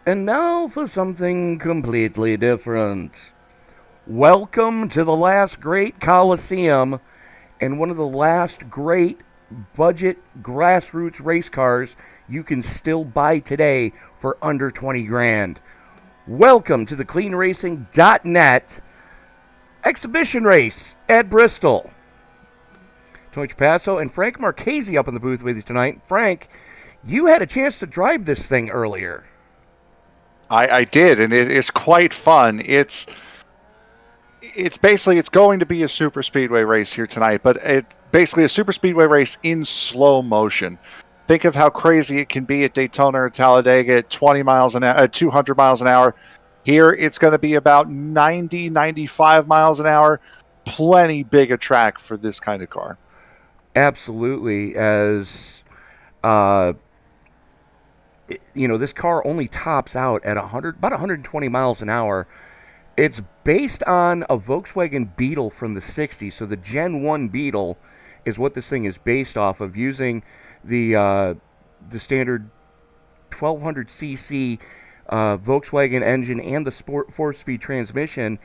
And now for something completely different. Welcome to the last great Coliseum and one of the last great budget grassroots race cars you can still buy today for under 20 grand. Welcome to the cleanracing.net exhibition race at Bristol. Tony Trapasso and Frank Marchese up in the booth with you tonight. Frank, you had a chance to drive this thing earlier. I did, and it's quite fun. It's going to be a super speedway race here tonight, but it's basically a super speedway race in slow motion. Think of how crazy it can be at Daytona or Talladega at 20 miles an hour, at 200 miles an hour. Here, it's going to be about 90, 95 miles an hour. Plenty big a track for this kind of car. Absolutely, as this car only tops out at about 120 miles an hour. It's based on a Volkswagen Beetle from the 60s, so the Gen 1 Beetle is what this thing is based off of, using the standard 1200cc Volkswagen engine and the sport 4-speed transmission,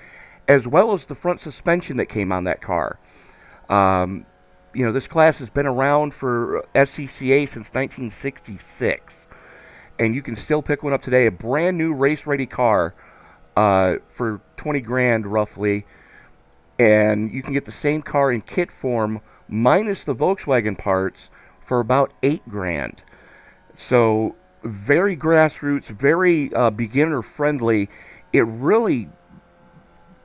as well as the front suspension that came on that car. This class has been around for SCCA since 1966. And you can still pick one up today, a brand new race-ready car for 20 grand roughly. And you can get the same car in kit form minus the Volkswagen parts for about 8 grand. So very grassroots, very beginner-friendly. It really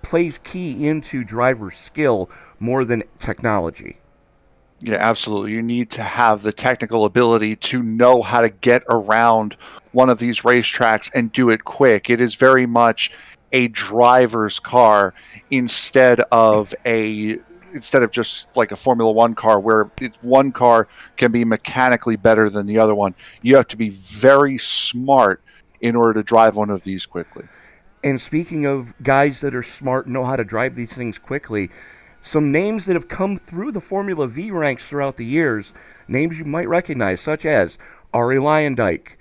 plays key into driver skill more than technology. Yeah, absolutely. You need to have the technical ability to know how to get around one of these racetracks and do it quick. It is very much a driver's car instead of just like a Formula One car where one car can be mechanically better than the other one. You have to be very smart in order to drive one of these quickly. And speaking of guys that are smart and know how to drive these things quickly, some names that have come through the Formula V ranks throughout the years, names you might recognize, such as Arie Luyendyk,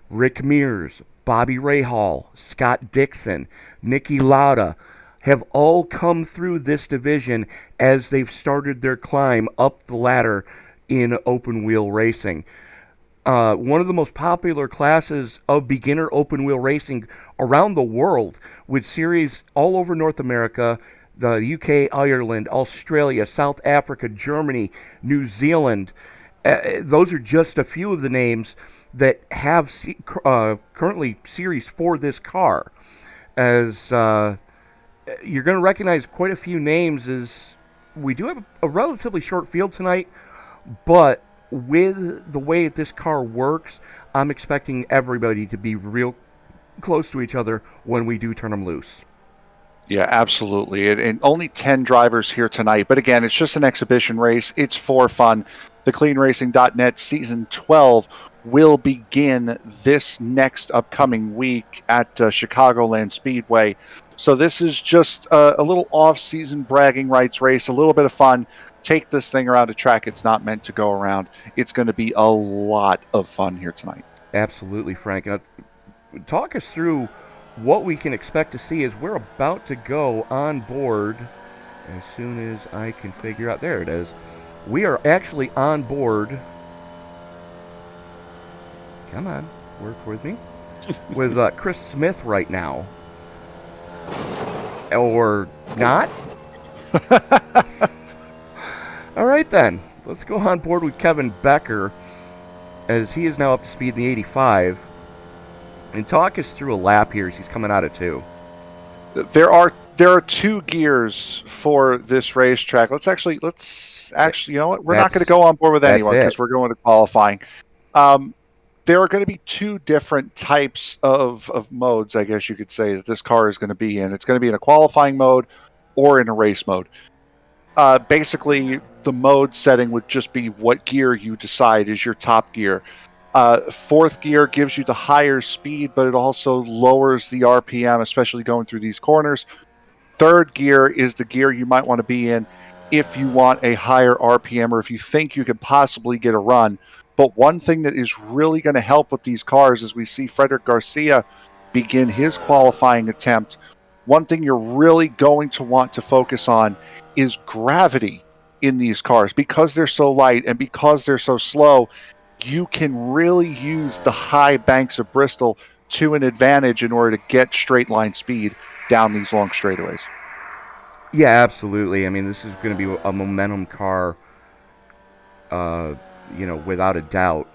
Rick Mears, Bobby Rahal, Scott Dixon, Niki Lauda, have all come through this division as they've started their climb up the ladder in open-wheel racing. One of the most popular classes of beginner open-wheel racing around the world, with series all over North America, the UK, Ireland, Australia, South Africa, Germany, New Zealand. Those are just a few of the names that have currently series for this car. As you're going to recognize quite a few names, as we do have a relatively short field tonight, but with the way this car works, I'm expecting everybody to be real close to each other when we do turn them loose. Yeah, absolutely. And only 10 drivers here tonight. But again, it's just an exhibition race. It's for fun. The cleanracing.net Season 12 will begin this next upcoming week at Chicagoland Speedway. So this is just a little off-season bragging rights race, a little bit of fun. Take this thing around a track it's not meant to go around. It's going to be a lot of fun here tonight. Absolutely, Frank. Talk us through what we can expect to see as we're about to go on board. As soon as I can figure out, there it is. We are actually on board. Come on, work with me. With Chris Smith right now. Or not? All right, then. Let's go on board with Kevin Becker, as he is now up to speed in the 85. And talk us through a lap here as he's coming out of 2. There are 2 gears for this racetrack. Let's actually, you know what? We're not going to go on board with anyone because we're going to qualifying. There are going to be 2 different types of modes, I guess you could say, that this car is going to be in. It's going to be in a qualifying mode or in a race mode. Basically, the mode setting would just be what gear you decide is your top gear. 4th gear gives you the higher speed, but it also lowers the RPM, especially going through these corners. 3rd gear is the gear you might want to be in if you want a higher RPM or if you think you could possibly get a run. But one thing that is really going to help with these cars as we see Frederic Garcia begin his qualifying attempt, one thing you're really going to want to focus on is gravity in these cars. Because they're so light and because they're so slow, you can really use the high banks of Bristol to an advantage in order to get straight line speed down these long straightaways. Yeah, absolutely. I mean, this is going to be a momentum car, without a doubt.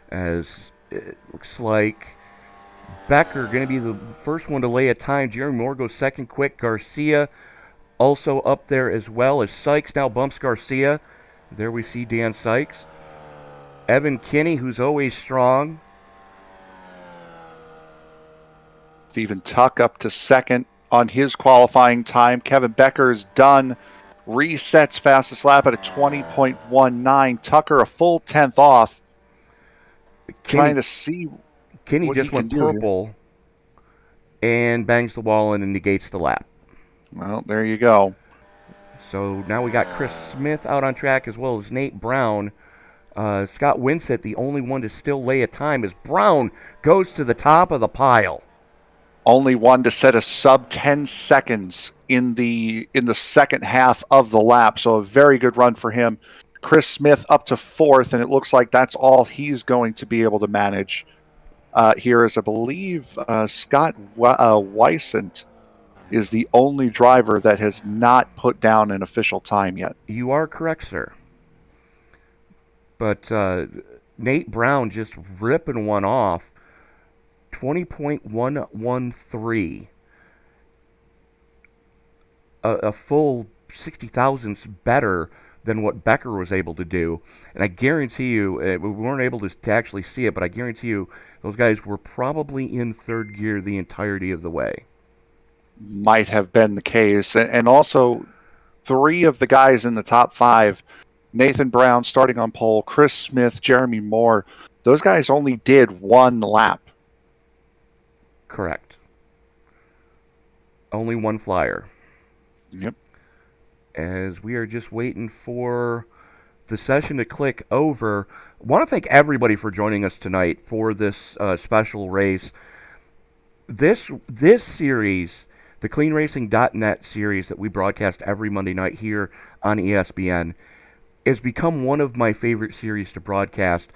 As it looks like Becker going to be the first one to lay a time. Jeremy Moore goes second quick. Garcia also up there as well, as Sykes now bumps Garcia. There we see Dan Sykes. Evan Kinney, who's always strong. Stephen Tuck up to second on his qualifying time. Kevin Becker is done. Resets fastest lap at a 20.19. Tucker a full 10th off. Trying to see. Kinney just went purple and bangs the wall in and negates the lap. Well, there you go. So now we got Chris Smith out on track as well as Nate Brown. Scott Winsett, the only one to still lay a time, as Brown goes to the top of the pile. Only one to set a sub 10 seconds in the second half of the lap. So a very good run for him. Chris Smith up to 4th, and it looks like that's all he's going to be able to manage here, as I believe Scott Weissent is the only driver that has not put down an official time yet. You are correct, sir. But Nate Brown just ripping one off. 20.113. A full 60 thousandths better than what Becker was able to do. And I guarantee you, we weren't able to actually see it, but I guarantee you those guys were probably in 3rd gear the entirety of the way. Might have been the case. And also, 3 of the guys in the top 5, Nathan Brown starting on pole, Chris Smith, Jeremy Moore, those guys only did 1 lap. Correct. Only 1 flyer. Yep. As we are just waiting for the session to click over. I want to thank everybody for joining us tonight for this special race. This series, the CleanRacing.net series that we broadcast every Monday night here on ESBN, has become one of my favorite series to broadcast,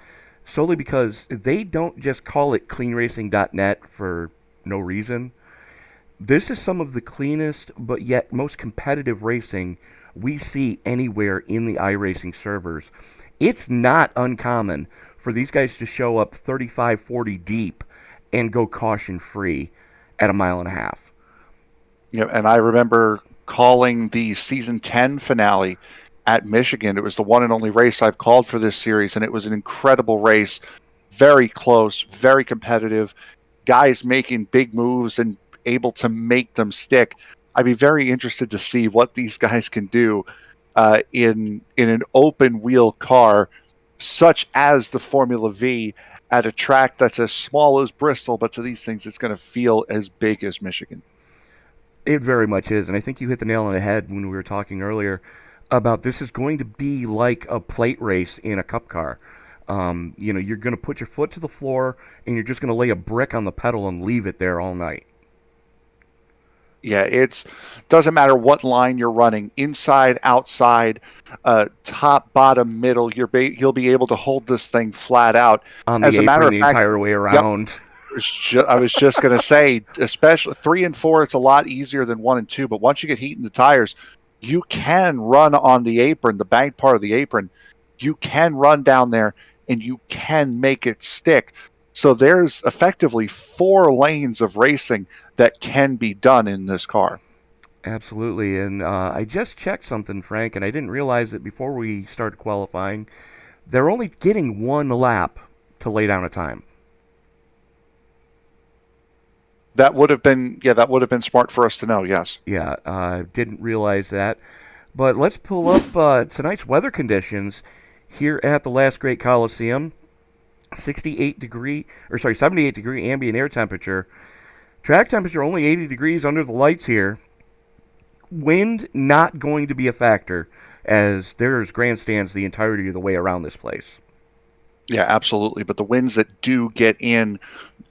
solely because they don't just call it CleanRacing.net for no reason. This is some of the cleanest but yet most competitive racing we see anywhere in the iRacing servers. It's not uncommon for these guys to show up 35, 40 deep and go caution-free at 1.5 miles. Yeah, and I remember calling the season 10 finale at Michigan. It was the one and only race I've called for this series, and it was an incredible race. Very close, very competitive. Guys making big moves and able to make them stick. I'd be very interested to see what these guys can do in an open wheel car such as the Formula V at a track that's as small as Bristol, but to these things, it's going to feel as big as Michigan. It very much is, and I think you hit the nail on the head when we were talking earlier about this is going to be like a plate race in a cup car. You're going to put your foot to the floor, and you're just going to lay a brick on the pedal and leave it there all night. Yeah, it doesn't matter what line you're running, inside, outside, top, bottom, middle. You'll be able to hold this thing flat out. On the As a matter of the fact, entire way around. Yep. I was just going to say, especially 3 and 4, it's a lot easier than 1 and 2. But once you get heat in the tires, you can run on the apron, the banked part of the apron. You can run down there, and you can make it stick. So there's effectively 4 lanes of racing that can be done in this car. Absolutely. And I just checked something, Frank, and I didn't realize it before we started qualifying. They're only getting 1 lap to lay down a time. That would have been smart for us to know, yes. Yeah, didn't realize that. But let's pull up tonight's weather conditions here at the Last Great Coliseum. 78 degree ambient air temperature. Track temperature only 80 degrees under the lights here. Wind not going to be a factor, as there's grandstands the entirety of the way around this place. Yeah, absolutely. But the winds that do get in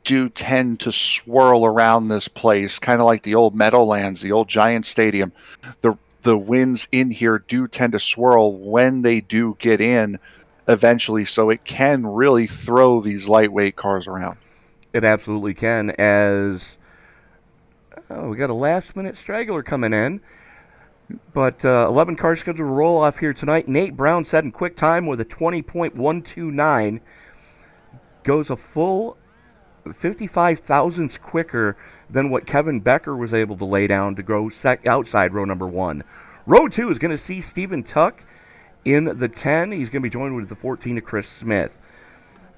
do tend to swirl around this place, kind of like the old Meadowlands, the old Giant Stadium. The winds in here do tend to swirl when they do get in eventually, so it can really throw these lightweight cars around. It absolutely can, as we got a last-minute straggler coming in. But 11 cars scheduled to roll off here tonight. Nate Brown set in quick time with a 20.129. Goes a full 55 thousandths quicker than what Kevin Becker was able to lay down to go outside row number 1. Row 2 is going to see Stephen Tuck in the 10. He's going to be joined with the 14 of Chris Smith.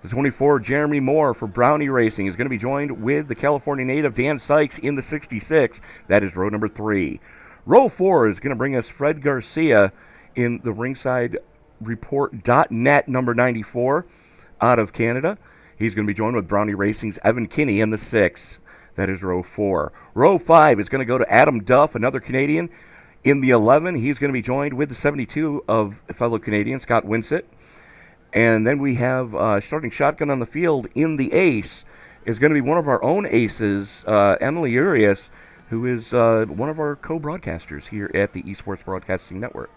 The 24, Jeremy Moore for Brownie Racing, is going to be joined with the California native Dan Sykes in the 66. That is row number 3. Row 4 is going to bring us Fred Garcia in the Ringside Report.net number 94 out of Canada. He's going to be joined with Brownie Racing's Evan Kinney in the 6. That is row 4. Row 5 is going to go to Adam Duff, another Canadian, in the 11. He's going to be joined with the 72 of fellow Canadian Scott Winsett. And then we have starting shotgun on the field in the ace is going to be one of our own aces, Emily Urias, who is one of our co-broadcasters here at the Esports Broadcasting Network.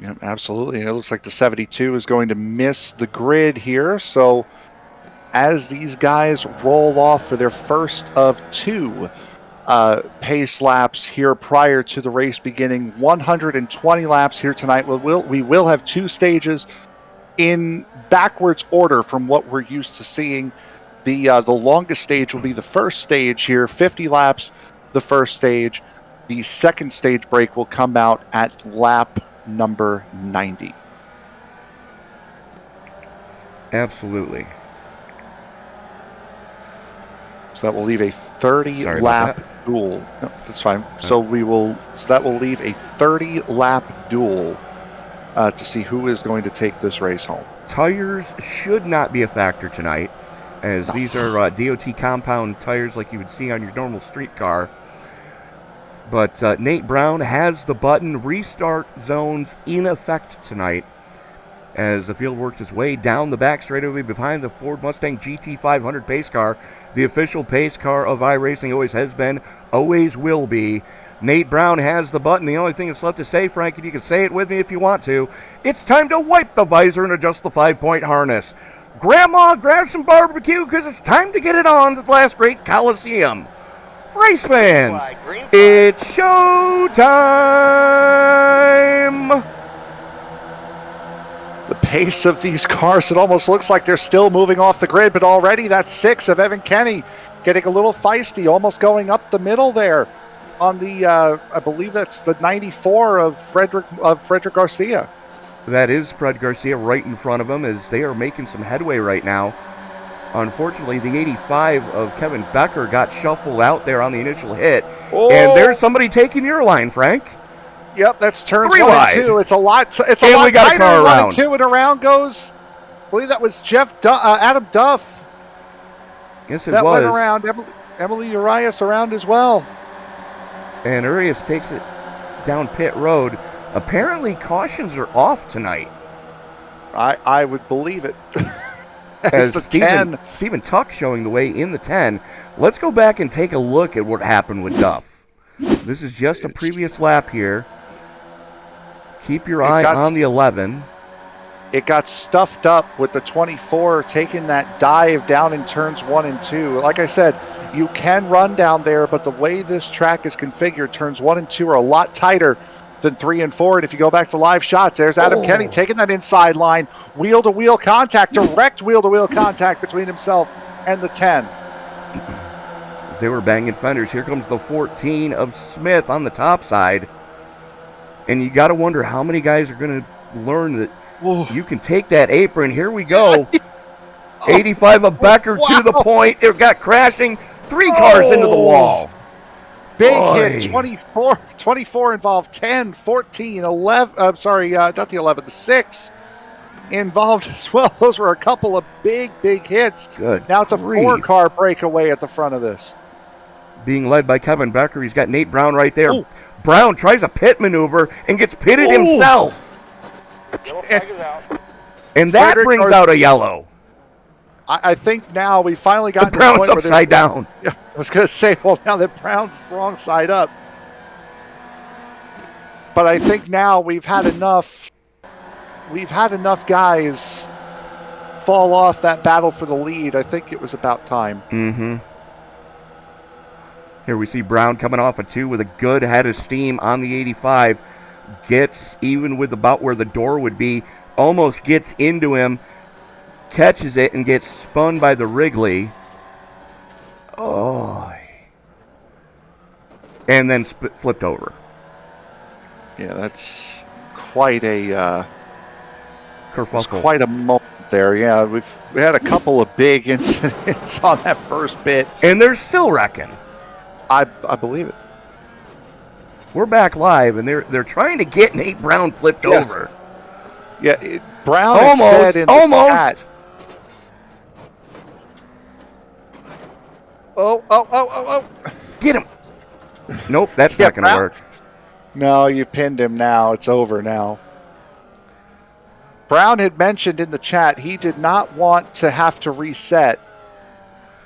Yeah, absolutely. And it looks like the 72 is going to miss the grid here. So as these guys roll off for their first of 2 pace laps here prior to the race beginning, 120 laps here tonight. We will have 2 stages in backwards order from what we're used to seeing. The longest stage will be the first stage here, 50 laps. The first stage. The second stage break will come out at lap number 90. Absolutely. So that will leave a 30-lap duel. No, that's fine. So that will leave a 30-lap duel to see who is going to take this race home. Tires should not be a factor tonight, as these are DOT compound tires like you would see on your normal street car. But Nate Brown has the button restart zones in effect tonight as the field worked its way down the back straightaway behind the Ford Mustang GT500 pace car. The official pace car of iRacing always has been, always will be. Nate Brown has the button. The only thing that's left to say, Frank, and you can say it with me if you want to, it's time to wipe the visor and adjust the 5-point harness. Grandma, grab some barbecue because it's time to get it on at the Last Great Coliseum. Race fans, it's showtime! The pace of these cars, it almost looks like they're still moving off the grid, but already that's 6 of Evan Kinney getting a little feisty, almost going up the middle there on the, I believe that's the 94 of Frederick Garcia. That is Fred Garcia right in front of him as they are making some headway right now. Unfortunately, the 85 of Kevin Becker got shuffled out there on the initial hit. Oh. And there's somebody taking your line, Frank. Yep, that's turns 3 1 wide. and 2. It's a lot tighter than 1 and 2, and around goes believe that was Adam Duff. Yes, it that was. went around. Emily Urias around as well. And Urias takes it down pit road. Apparently, cautions are off tonight. I would believe it. As the Stephen Tuck showing the way in the 10. Let's go back and take a look at what happened with Duff. This is just a previous lap here. Keep your eye on the 11. It got stuffed up with the 24 taking that dive down in turns 1 and 2. Like I said, you can run down there, but the way this track is configured, turns 1 and 2 are a lot tighter than 3 and 4. And if you go back to live shots, there's Adam Kenny taking that inside line, wheel-to-wheel contact, direct wheel-to-wheel contact between himself and the 10. They were banging fenders. Here comes the 14 of Smith on the top side. And you got to wonder how many guys are going to learn that you can take that apron. Here we go. 85 of Becker to the point. It got crashing. 3 cars into the wall. Big hit. 24 involved. 10, 14, 11. I'm sorry, not the 11. The 6 involved as well. Those were a couple of big hits. Good. Now it's a 4-car breakaway at the front of this. Being led by Kevin Becker. He's got Nate Brown right there. Ooh. Brown tries a pit maneuver and gets pitted himself. And that brings out a yellow. I think now we finally got to the point where upside down. Yeah, I was going to say, well, now that Brown's wrong side up. But I think now we've had enough guys fall off that battle for the lead. I think it was about time. Mm-hmm. Here we see Brown coming off a 2 with a good head of steam on the 85. Gets even with about where the door would be. Almost gets into him. Catches it and gets spun by the Wrigley. Oh. And then flipped over. Yeah, that's quite a kerfuffle. Quite a moment there. Yeah, we had a couple of big incidents on that first bit. And they're still wrecking. I believe it. We're back live, and they're trying to get Nate Brown flipped over. Yeah, Brown said in the chat. Oh. Get him. Nope, that's not going to work. No, you've pinned him now. It's over now. Brown had mentioned in the chat he did not want to have to reset.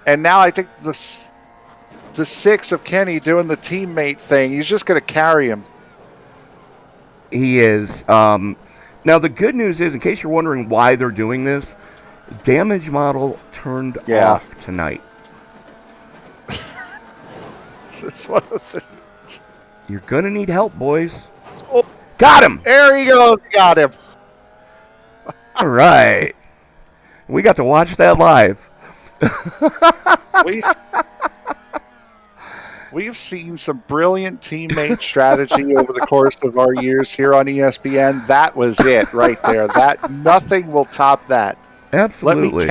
And now I think the 6 of Kenny doing the teammate thing, he's just going to carry him. He is. Now, the good news is, in case you're wondering why they're doing this, damage model turned off tonight. This one of the... You're going to need help, boys. Oh, got him! There he goes. Got him. All right. We got to watch that live. We've seen some brilliant teammate strategy over the course of our years here on ESPN. That was it right there. That nothing will top that. Absolutely.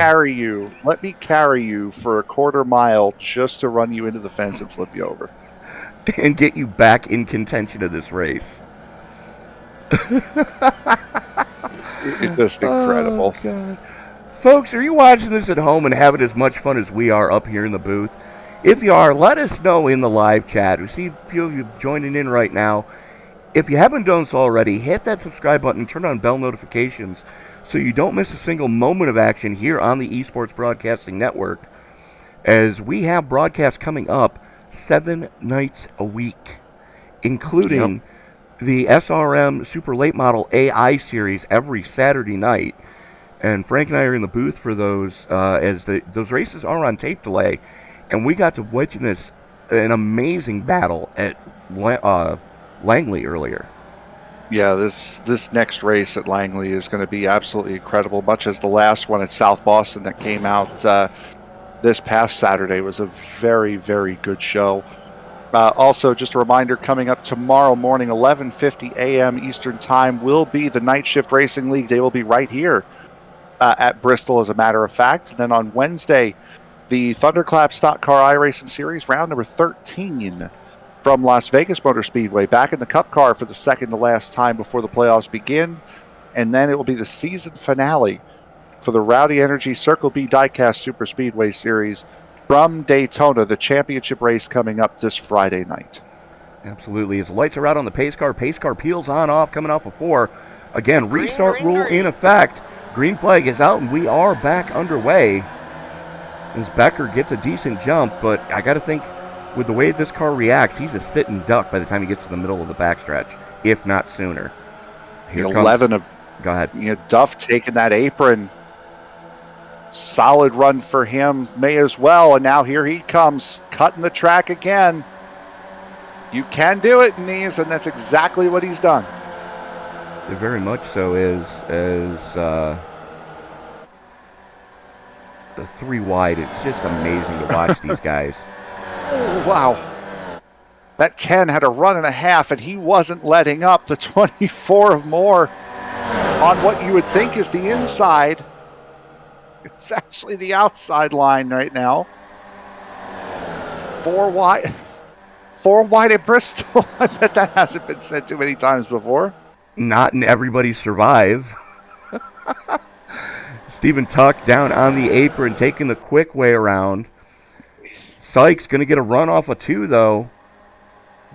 Let me carry you for a quarter mile just to run you into the fence and flip you over. And get you back in contention of this race. It's just incredible. Oh, God. Folks, are you watching this at home and having as much fun as we are up here in the booth? If you are, let us know in the live chat. We see a few of you joining in right now. If you haven't done so already, hit that subscribe button, turn on bell notifications so you don't miss a single moment of action here on the Esports Broadcasting Network, as we have broadcasts coming up 7 nights a week, including the SRM Super Late Model AI series every Saturday night. And Frank and I are in the booth for those, as those races are on tape delay. And we got to witness an amazing battle at Langley earlier. Yeah, this next race at Langley is going to be absolutely incredible, much as the last one at South Boston that came out this past Saturday was a very, very good show. Also, just a reminder, coming up tomorrow morning, 11:50 a.m. Eastern Time, will be the Night Shift Racing League. They will be right here at Bristol, as a matter of fact. And then on Wednesday, the Thunderclap Stock Car iRacing Series, round number 13 from Las Vegas Motor Speedway, back in the Cup car for the second to last time before the playoffs begin. And then it will be the season finale for the Rowdy Energy Circle B Diecast Super Speedway Series from Daytona, the championship race coming up this Friday night. Absolutely. As the lights are out on the pace car peels on off, coming off of 4. Again, restart rule in effect. Green flag is out, and we are back underway. As Becker gets a decent jump, but I got to think with the way this car reacts, he's a sitting duck by the time he gets to the middle of the backstretch, if not sooner. Here 11 comes, go ahead. Duff taking that apron. Solid run for him, may as well. And now here he comes, cutting the track again. You can do it, Nies, and that's exactly what he's done. Very much so. As the 3 wide, it's just amazing to watch these guys. Oh, wow. That 10 had a run and a half, and he wasn't letting up. The 24 of more on what you would think is the inside. It's actually the outside line right now. 4 wide. 4 wide at Bristol. I bet that hasn't been said too many times before. Not in Everybody Survive. Stephen Tuck down on the apron, taking the quick way around. Sykes going to get a run off of 2, though.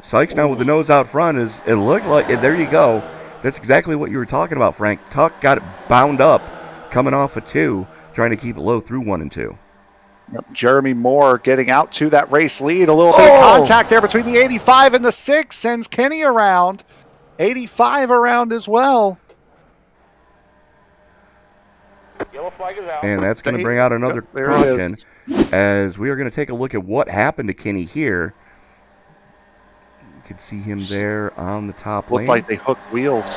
Sykes now with the nose out front. It looked like, there you go. That's exactly what you were talking about, Frank. Tuck got it bound up coming off of 2, trying to keep it low through 1 and 2. Jeremy Moore getting out to that race lead. A little bit of contact there between the 85 and the 6. Sends Kenny around. 85 around as well. Yellow flag is out. And that's going to bring out another caution, as we are going to take a look at what happened to Kenny here. You can see him there on the top lane. Looked like they hooked wheels.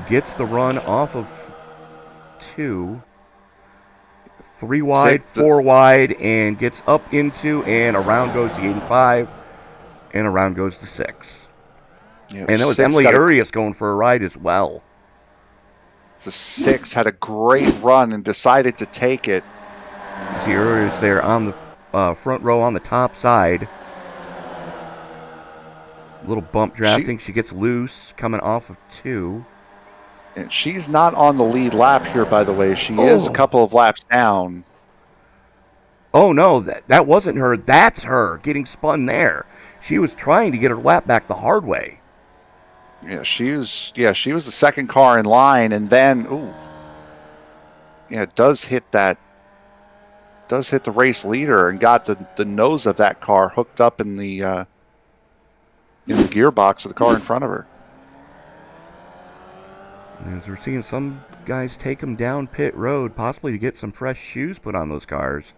Gets the run off of 2. 3 wide, 4 wide, and gets up into, and around goes the 85, and around goes the 6. Yeah, and that was Emily Urias going for a ride as well. The 6 had a great run and decided to take it. See Urias there on the front row on the top side. Little bump drafting. She gets loose coming off of 2. And she's not on the lead lap here, by the way. She is a couple of laps down. Oh, no, that wasn't her. That's her getting spun there. She was trying to get her lap back the hard way. Yeah, she was the second car in line, and then it does hit the race leader and got the nose of that car hooked up in the gearbox of the car in front of her. As we're seeing some guys take them down pit road, possibly to get some fresh shoes put on those cars,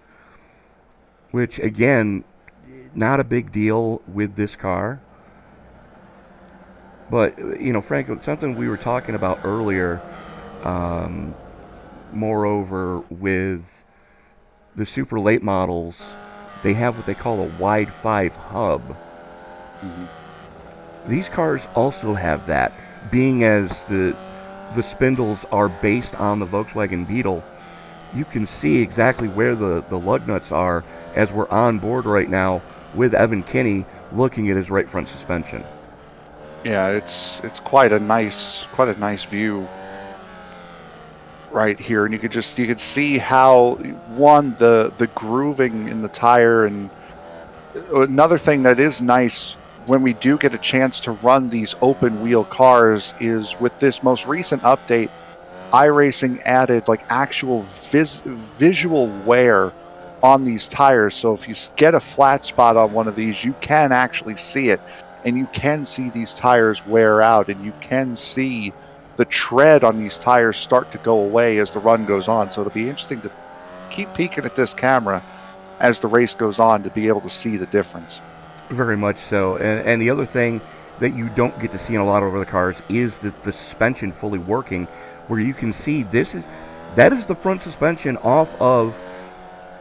which, again, not a big deal with this car. But, Frank, something we were talking about earlier, moreover, with the super late models, they have what they call a wide 5 hub. Mm-hmm. These cars also have that, being as the spindles are based on the Volkswagen Beetle. You can see exactly where the lug nuts are as we're on board right now with Evan Kinney looking at his right front suspension. Yeah, it's quite a nice view right here, and you could see how the grooving in the tire. And another thing that is nice when we do get a chance to run these open wheel cars is with this most recent update, iRacing added like actual visual wear on these tires. So if you get a flat spot on one of these, you can actually see it, and you can see these tires wear out, and you can see the tread on these tires start to go away as the run goes on. So it'll be interesting to keep peeking at this camera as the race goes on to be able to see the difference. Very much so. And the other thing that you don't get to see in a lot of other cars is the suspension fully working, where you can see that is the front suspension off of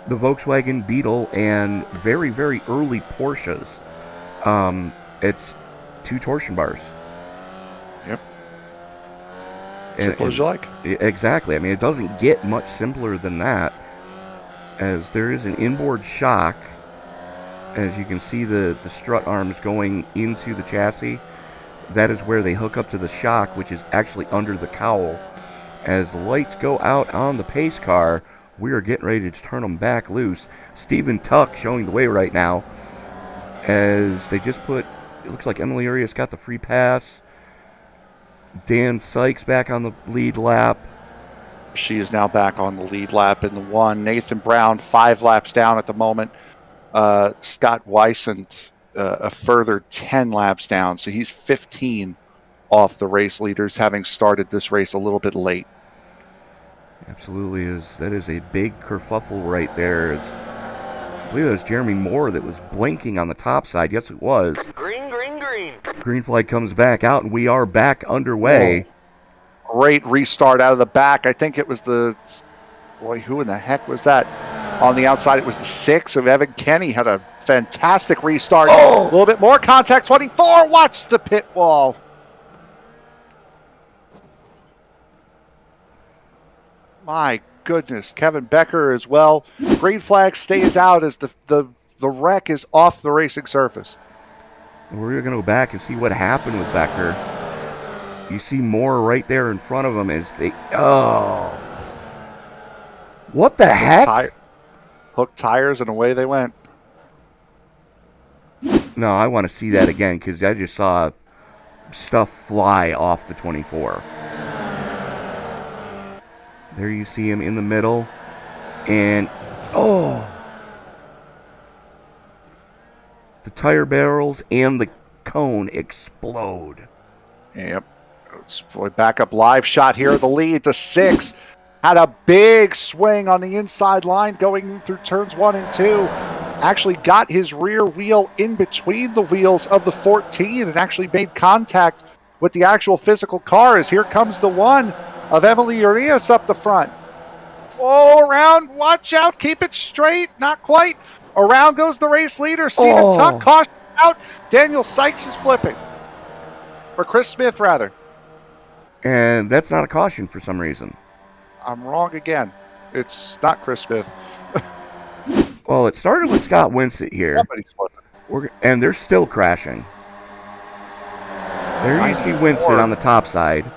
the Volkswagen Beetle and very, very early Porsches. It's 2 torsion bars. Yep. Simple as you like. Exactly. I mean, it doesn't get much simpler than that, as there is an inboard shock. As you can see the strut arms going into the chassis. that is where they hook up to the shock, which is actually under the cowl. As the lights go out on the pace car, we are getting ready to turn them back loose. Stephen Tuck showing the way right now, as they just put, it looks like Emily Urias got the free pass. Dan Sykes back on the lead lap. She is now back on the lead lap in the 1. Nathan Brown 5 laps down at the moment. Scott Weissent a further 10 laps down, so he's 15 off the race leaders, having started this race a little bit late. Absolutely, that is a big kerfuffle right there. I believe it was Jeremy Moore that was blinking on the top side. Yes, it was. Green, green, green. Green flag comes back out, and we are back underway. Great restart out of the back. I think it was who in the heck was that? On the outside, it was the 6 of Evan Kenny. Had a fantastic restart. A little bit more contact. 24. Watch the pit wall. My goodness. Kevin Becker as well. Green flag stays out as the wreck is off the racing surface. We're going to go back and see what happened with Becker. You see Moore right there in front of him as they... Oh. What the heck? Hooked tires and away they went. No, I want to see that again because I just saw stuff fly off the 24. There you see him in the middle. And... Oh! The tire barrels and the cone explode. Yep. Boy, backup live shot here of the lead. The 6 had a big swing on the inside line going through turns 1 and 2. Actually got his rear wheel in between the wheels of the 14 and actually made contact with the actual physical car as here comes the 1 of Emily Urias up the front. Oh, around. Watch out. Keep it straight. Not quite. Around goes the race leader. Stephen Tuck, caution out. Daniel Sykes is flipping. Or Chris Smith, rather. And that's not a caution for some reason. I'm wrong again. It's not Chris Smith. Well, it started with Scott Winsett here. Somebody's flipping. And they're still crashing. There you see Winsett on the top side.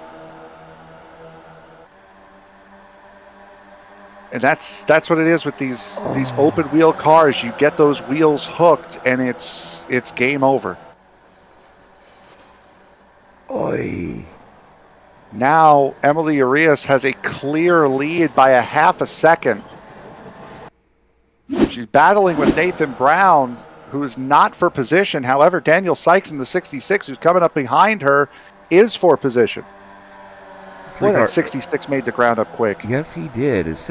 And that's what it is with these open wheel cars. You get those wheels hooked, and it's game over. Oy. Now Emily Urias has a clear lead by a half a second. She's battling with Nathan Brown, who is not for position. However, Daniel Sykes in the 66, who's coming up behind her, is for position. Boy, that 66 made the ground up quick. Yes, he did. Let's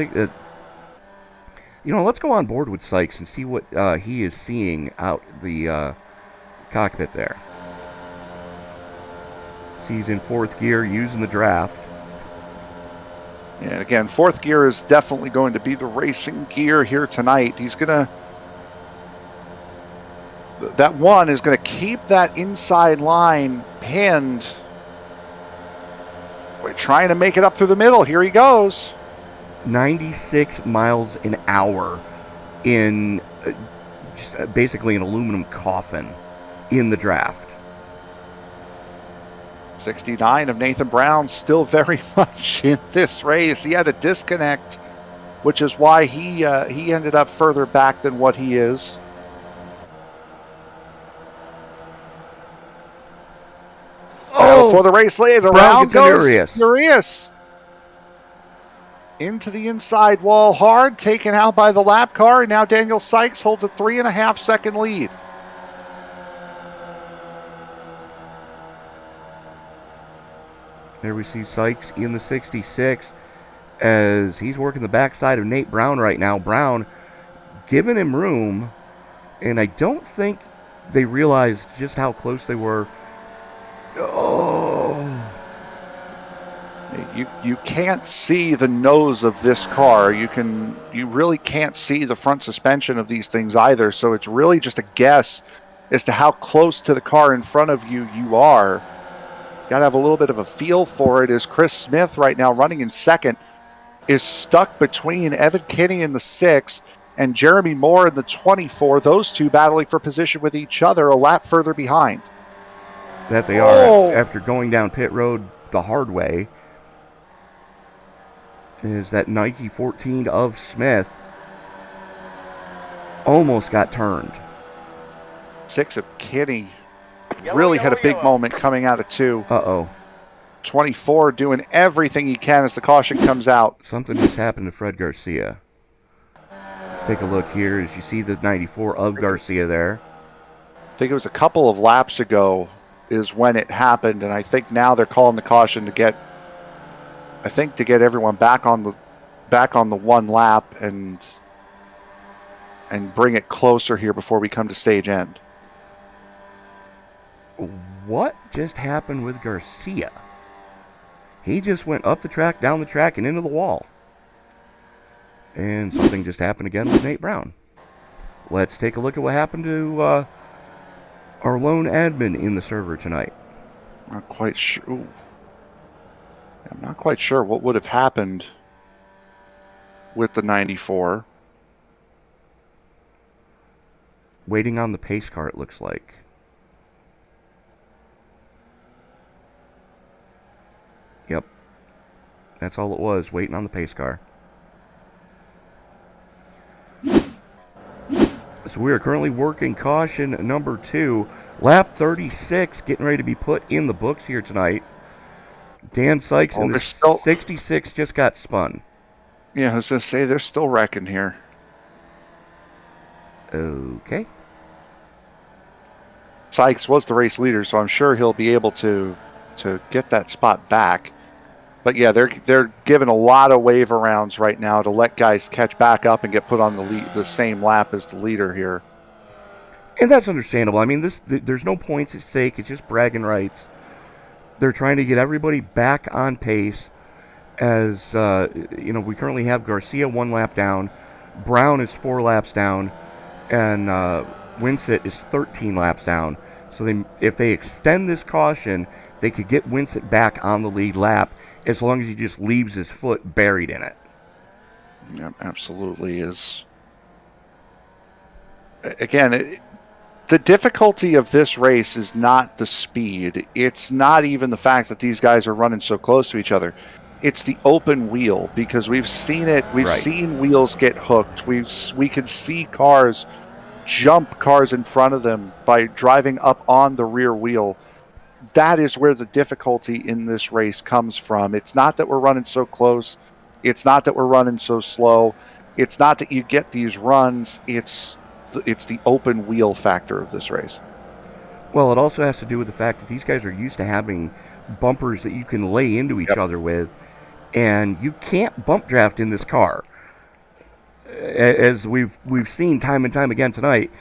go on board with Sykes and see what he is seeing out the cockpit there. See, he's in 4th gear using the draft. And again, 4th gear is definitely going to be the racing gear here tonight. He's going to... That 1 is going to keep that inside line pinned. We're trying to make it up through the middle. Here he goes. 96 miles an hour in just basically an aluminum coffin in the draft. 69 of Nathan Brown still very much in this race. He had a disconnect, which is why he ended up further back than what he is. Before the race lead, around goes Urias. Into the inside wall hard, taken out by the lap car, and now Daniel Sykes holds a 3.5 second lead. There we see Sykes in the 66 as he's working the backside of Nate Brown right now. Brown giving him room, and I don't think they realized just how close they were. Oh. You can't see the nose of this car. You really can't see the front suspension of these things either. So it's really just a guess as to how close to the car in front of you are. Got to have a little bit of a feel for it. As Chris Smith right now running in 2nd is stuck between Evan Kinney in the 6 and Jeremy Moore in the 24. Those two battling for position with each other a lap further behind. That they are, after going down pit road the hard way, is that Nike 14 of Smith almost got turned. 6 of Kinney really had a big moment coming out of 2. Uh-oh. 24 doing everything he can as the caution comes out. Something just happened to Fred Garcia. Let's take a look here as you see the 94 of Garcia there. I think it was a couple of laps ago is when it happened, and I think now they're calling the caution to get everyone back on the one lap and bring it closer here before we come to stage end. What just happened with Garcia? He just went up the track, down the track, and into the wall. And something just happened again with Nate Brown. Let's take a look at what happened to our lone admin in the server tonight. Not quite sure. Ooh. I'm not quite sure what would have happened with the 94. Waiting on the pace car, it looks like. Yep. That's all it was, waiting on the pace car. So we are currently working caution number 2. Lap 36, getting ready to be put in the books here tonight. Dan Sykes in the 66 just got spun. Yeah, I was going to say, they're still wrecking here. Okay. Sykes was the race leader, so I'm sure he'll be able to get that spot back. But yeah, they're giving a lot of wave arounds right now to let guys catch back up and get put on the same lap as the leader here. And that's understandable. I mean, there's no points at stake. It's just bragging rights. They're trying to get everybody back on pace. As we currently have Garcia 1 lap down, Brown is 4 laps down, and Winsett is 13 laps down. So if they extend this caution, they could get Winsett back on the lead lap as long as he just leaves his foot buried in it. Yeah, absolutely is. Again, the difficulty of this race is not the speed. It's not even the fact that these guys are running so close to each other. It's the open wheel, because we've seen it. We've seen wheels get hooked. We can see cars jump cars in front of them by driving up on the rear wheel. That is where the difficulty in this race comes from. It's not that we're running so close. It's not that we're running so slow. It's not that you get these runs. It's the open wheel factor of this race. Well, it also has to do with the fact that these guys are used to having bumpers that you can lay into each other with, and you can't bump draft in this car. As we've seen time and time again tonight,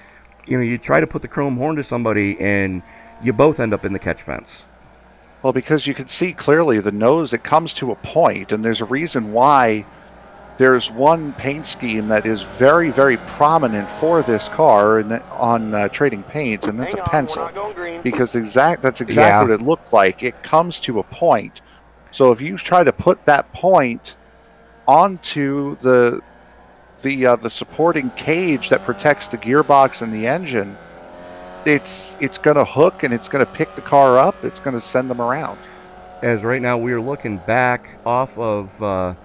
you try to put the chrome horn to somebody, and you both end up in the catch fence. Well, because you can see clearly the nose, it comes to a point, and there's a reason why there's one paint scheme that is very, very prominent for this car on Trading Paints, and that's a pencil. Because that's exactly what it looked like. It comes to a point. So if you try to put that point onto the supporting cage that protects the gearbox and the engine, it's going to hook, and it's going to pick the car up. It's going to send them around. As right now we are looking back off of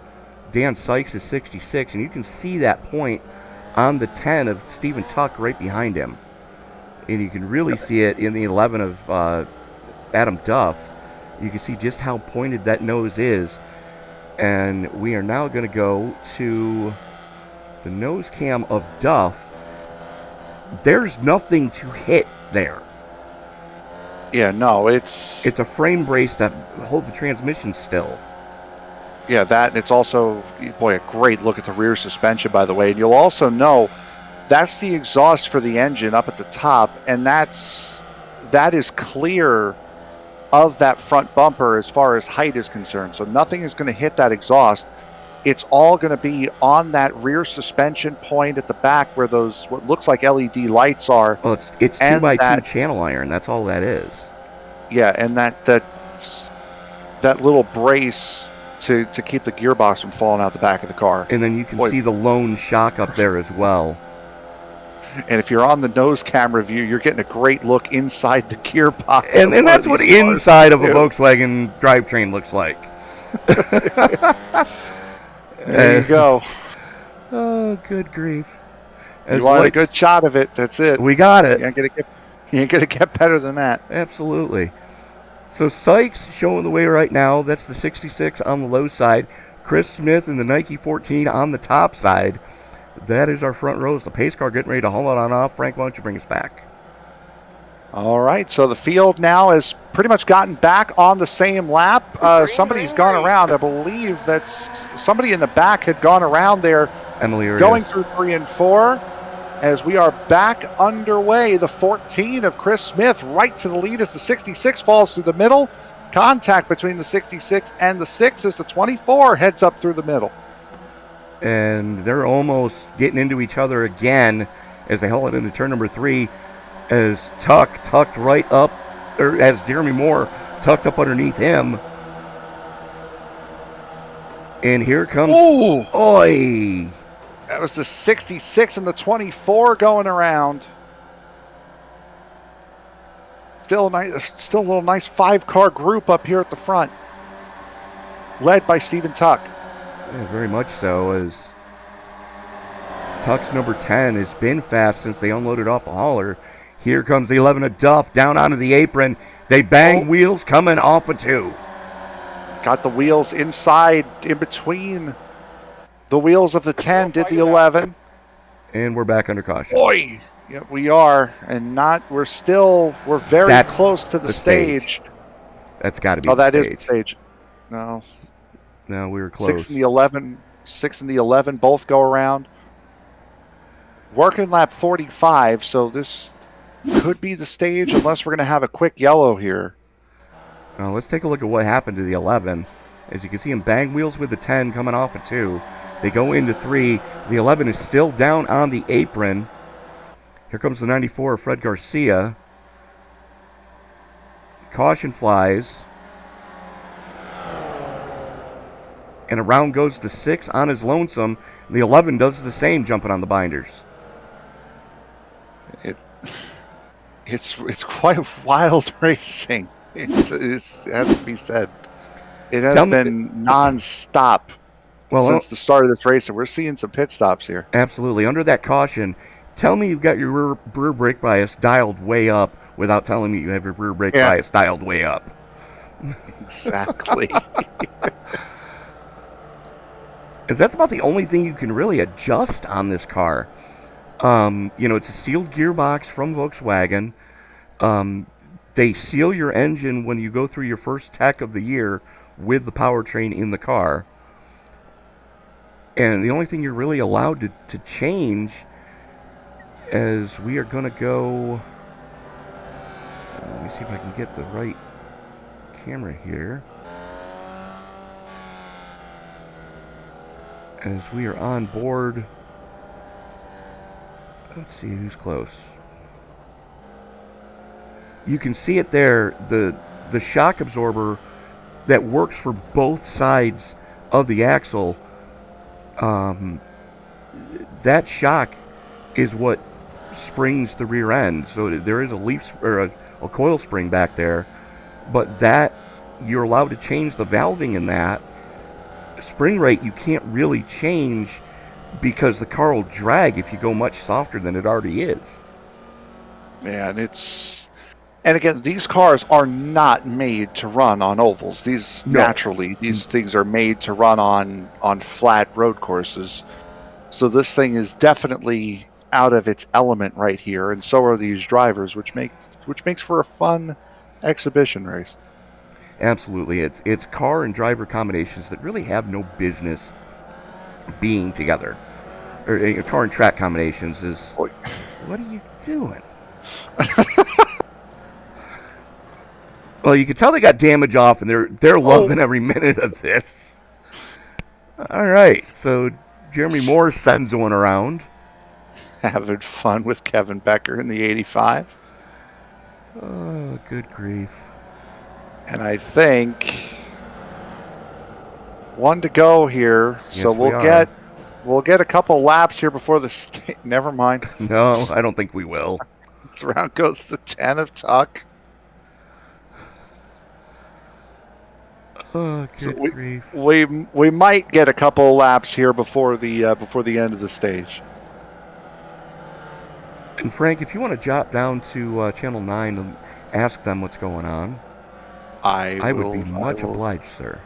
Dan Sykes' 66, and you can see that point on the 10 of Stephen Tuck right behind him. And you can really see it in the 11 of Adam Duff. You can see just how pointed that nose is. And we are now going to go to the nose cam of Duff. There's nothing to hit there. Yeah, no, it's a frame brace that holds the transmission still. Yeah, that, and it's also, boy, a great look at the rear suspension, by the way. And you'll also know that's the exhaust for the engine up at the top, and that is clear of that front bumper as far as height is concerned. So nothing is going to hit that exhaust. It's all going to be on that rear suspension point at the back where those, what looks like LED lights are. Well, it's 2x2 channel iron. That's all that is. Yeah, and that little brace to keep the gearbox from falling out the back of the car. And then you can see the lone shock up there as well. And if you're on the nose camera view, you're getting a great look inside the gearbox. And that's what inside of a Volkswagen drivetrain looks like. There you go. Oh, good grief. You want a good shot of it. That's it. We got it. You ain't gonna get better than that. Absolutely. So Sykes showing the way right now. That's the 66 on the low side. Chris Smith in the Nike 14 on the top side. That is our front rows. The pace car getting ready to haul it on off. Frank, why don't you bring us back? All right, so the field now has pretty much gotten back on the same lap. Somebody's gone around. I believe that's somebody in the back had gone around there. Emily Arias. Going through 3 and 4 as we are back underway. The 14 of Chris Smith right to the lead as the 66 falls through the middle. Contact between the 66 and the 6 as the 24 heads up through the middle. And they're almost getting into each other again as they haul it into turn number 3. As tucked right up, or as Jeremy Moore tucked up underneath him. And here comes Oi! That was the 66 and the 24 going around. Still a little nice 5-car group up here at the front, led by Stephen Tuck. Yeah, very much so, as Tuck's number 10 has been fast since they unloaded off the hauler. Here comes the 11 of Duff down onto the apron. They bang wheels coming off of 2. Got the wheels inside, in between the wheels of the 10, did the 11. And we're back under caution. Boy, yeah, we are, and we're very close to the stage. That's got to be the stage. Oh, that is the stage. No, we were close. 6 and the 11 both go around. Working lap 45, so this could be the stage unless we're going to have a quick yellow here. Now let's take a look at what happened to the 11. As you can see him bang wheels with the 10 coming off of 2. They go into 3. The 11 is still down on the apron. Here comes the 94, Fred Garcia. Caution flies. And around goes the 6 on his lonesome. The 11 does the same, jumping on the binders. It's quite wild racing. It has to be said. It has been non-stop since the start of this race, and we're seeing some pit stops here. Absolutely. Under that caution, tell me you've got your rear brake bias dialed way up without telling me you have your rear brake bias dialed way up. Exactly. That's about the only thing you can really adjust on this car. It's a sealed gearbox from Volkswagen. They seal your engine when you go through your first tech of the year with the powertrain in the car. And the only thing you're really allowed to change is we are going to go... let me see if I can get the right camera here. As we are on board... Let's see who's close. You can see it there, the shock absorber that works for both sides of the axle. That shock is what springs the rear end. So there is a leaf or a coil spring back there, but that you're allowed to change the valving in that. Spring rate you can't really change because the car will drag if you go much softer than it already is. Man, and again, these cars are not made to run on ovals. These things are made to run on flat road courses. So this thing is definitely out of its element right here, and so are these drivers, which makes for a fun exhibition race. Absolutely. It's car and driver combinations that really have no business being together. Or car and track combinations is... What are you doing? Well, you can tell they got damage off, and they're loving every minute of this. All right, so Jeremy Moore sends one around. Having fun with Kevin Becker in the 85. Oh, good grief. And I think one to go here, Yes, so we'll get We'll get a couple laps here before the never mind. No, I don't think we will. This round goes the 10 of Tuck. Oh, So good grief. we might get a couple laps here before the end of the stage. And Frank, if you want to jot down to Channel 9 and ask them what's going on, I would be much obliged, sir.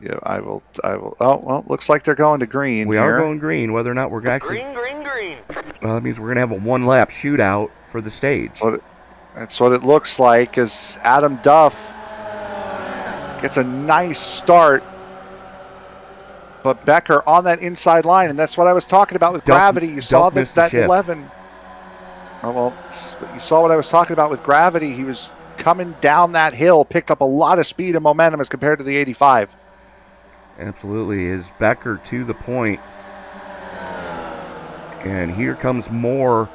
Yeah, I will. Oh, well, looks like they're going to green. We here. are going green, whether or not we're actually... Green. Well, that means we're going to have a one-lap shootout for the stage. That's what it looks like, as Adam Duff gets a nice start. But Becker on that inside line, and that's what I was talking about with gravity. You saw that 11. Oh, well, you saw what I was talking about with gravity. He was coming down that hill, picked up a lot of speed and momentum as compared to the 85. Absolutely. Is Becker to the point. And here comes more.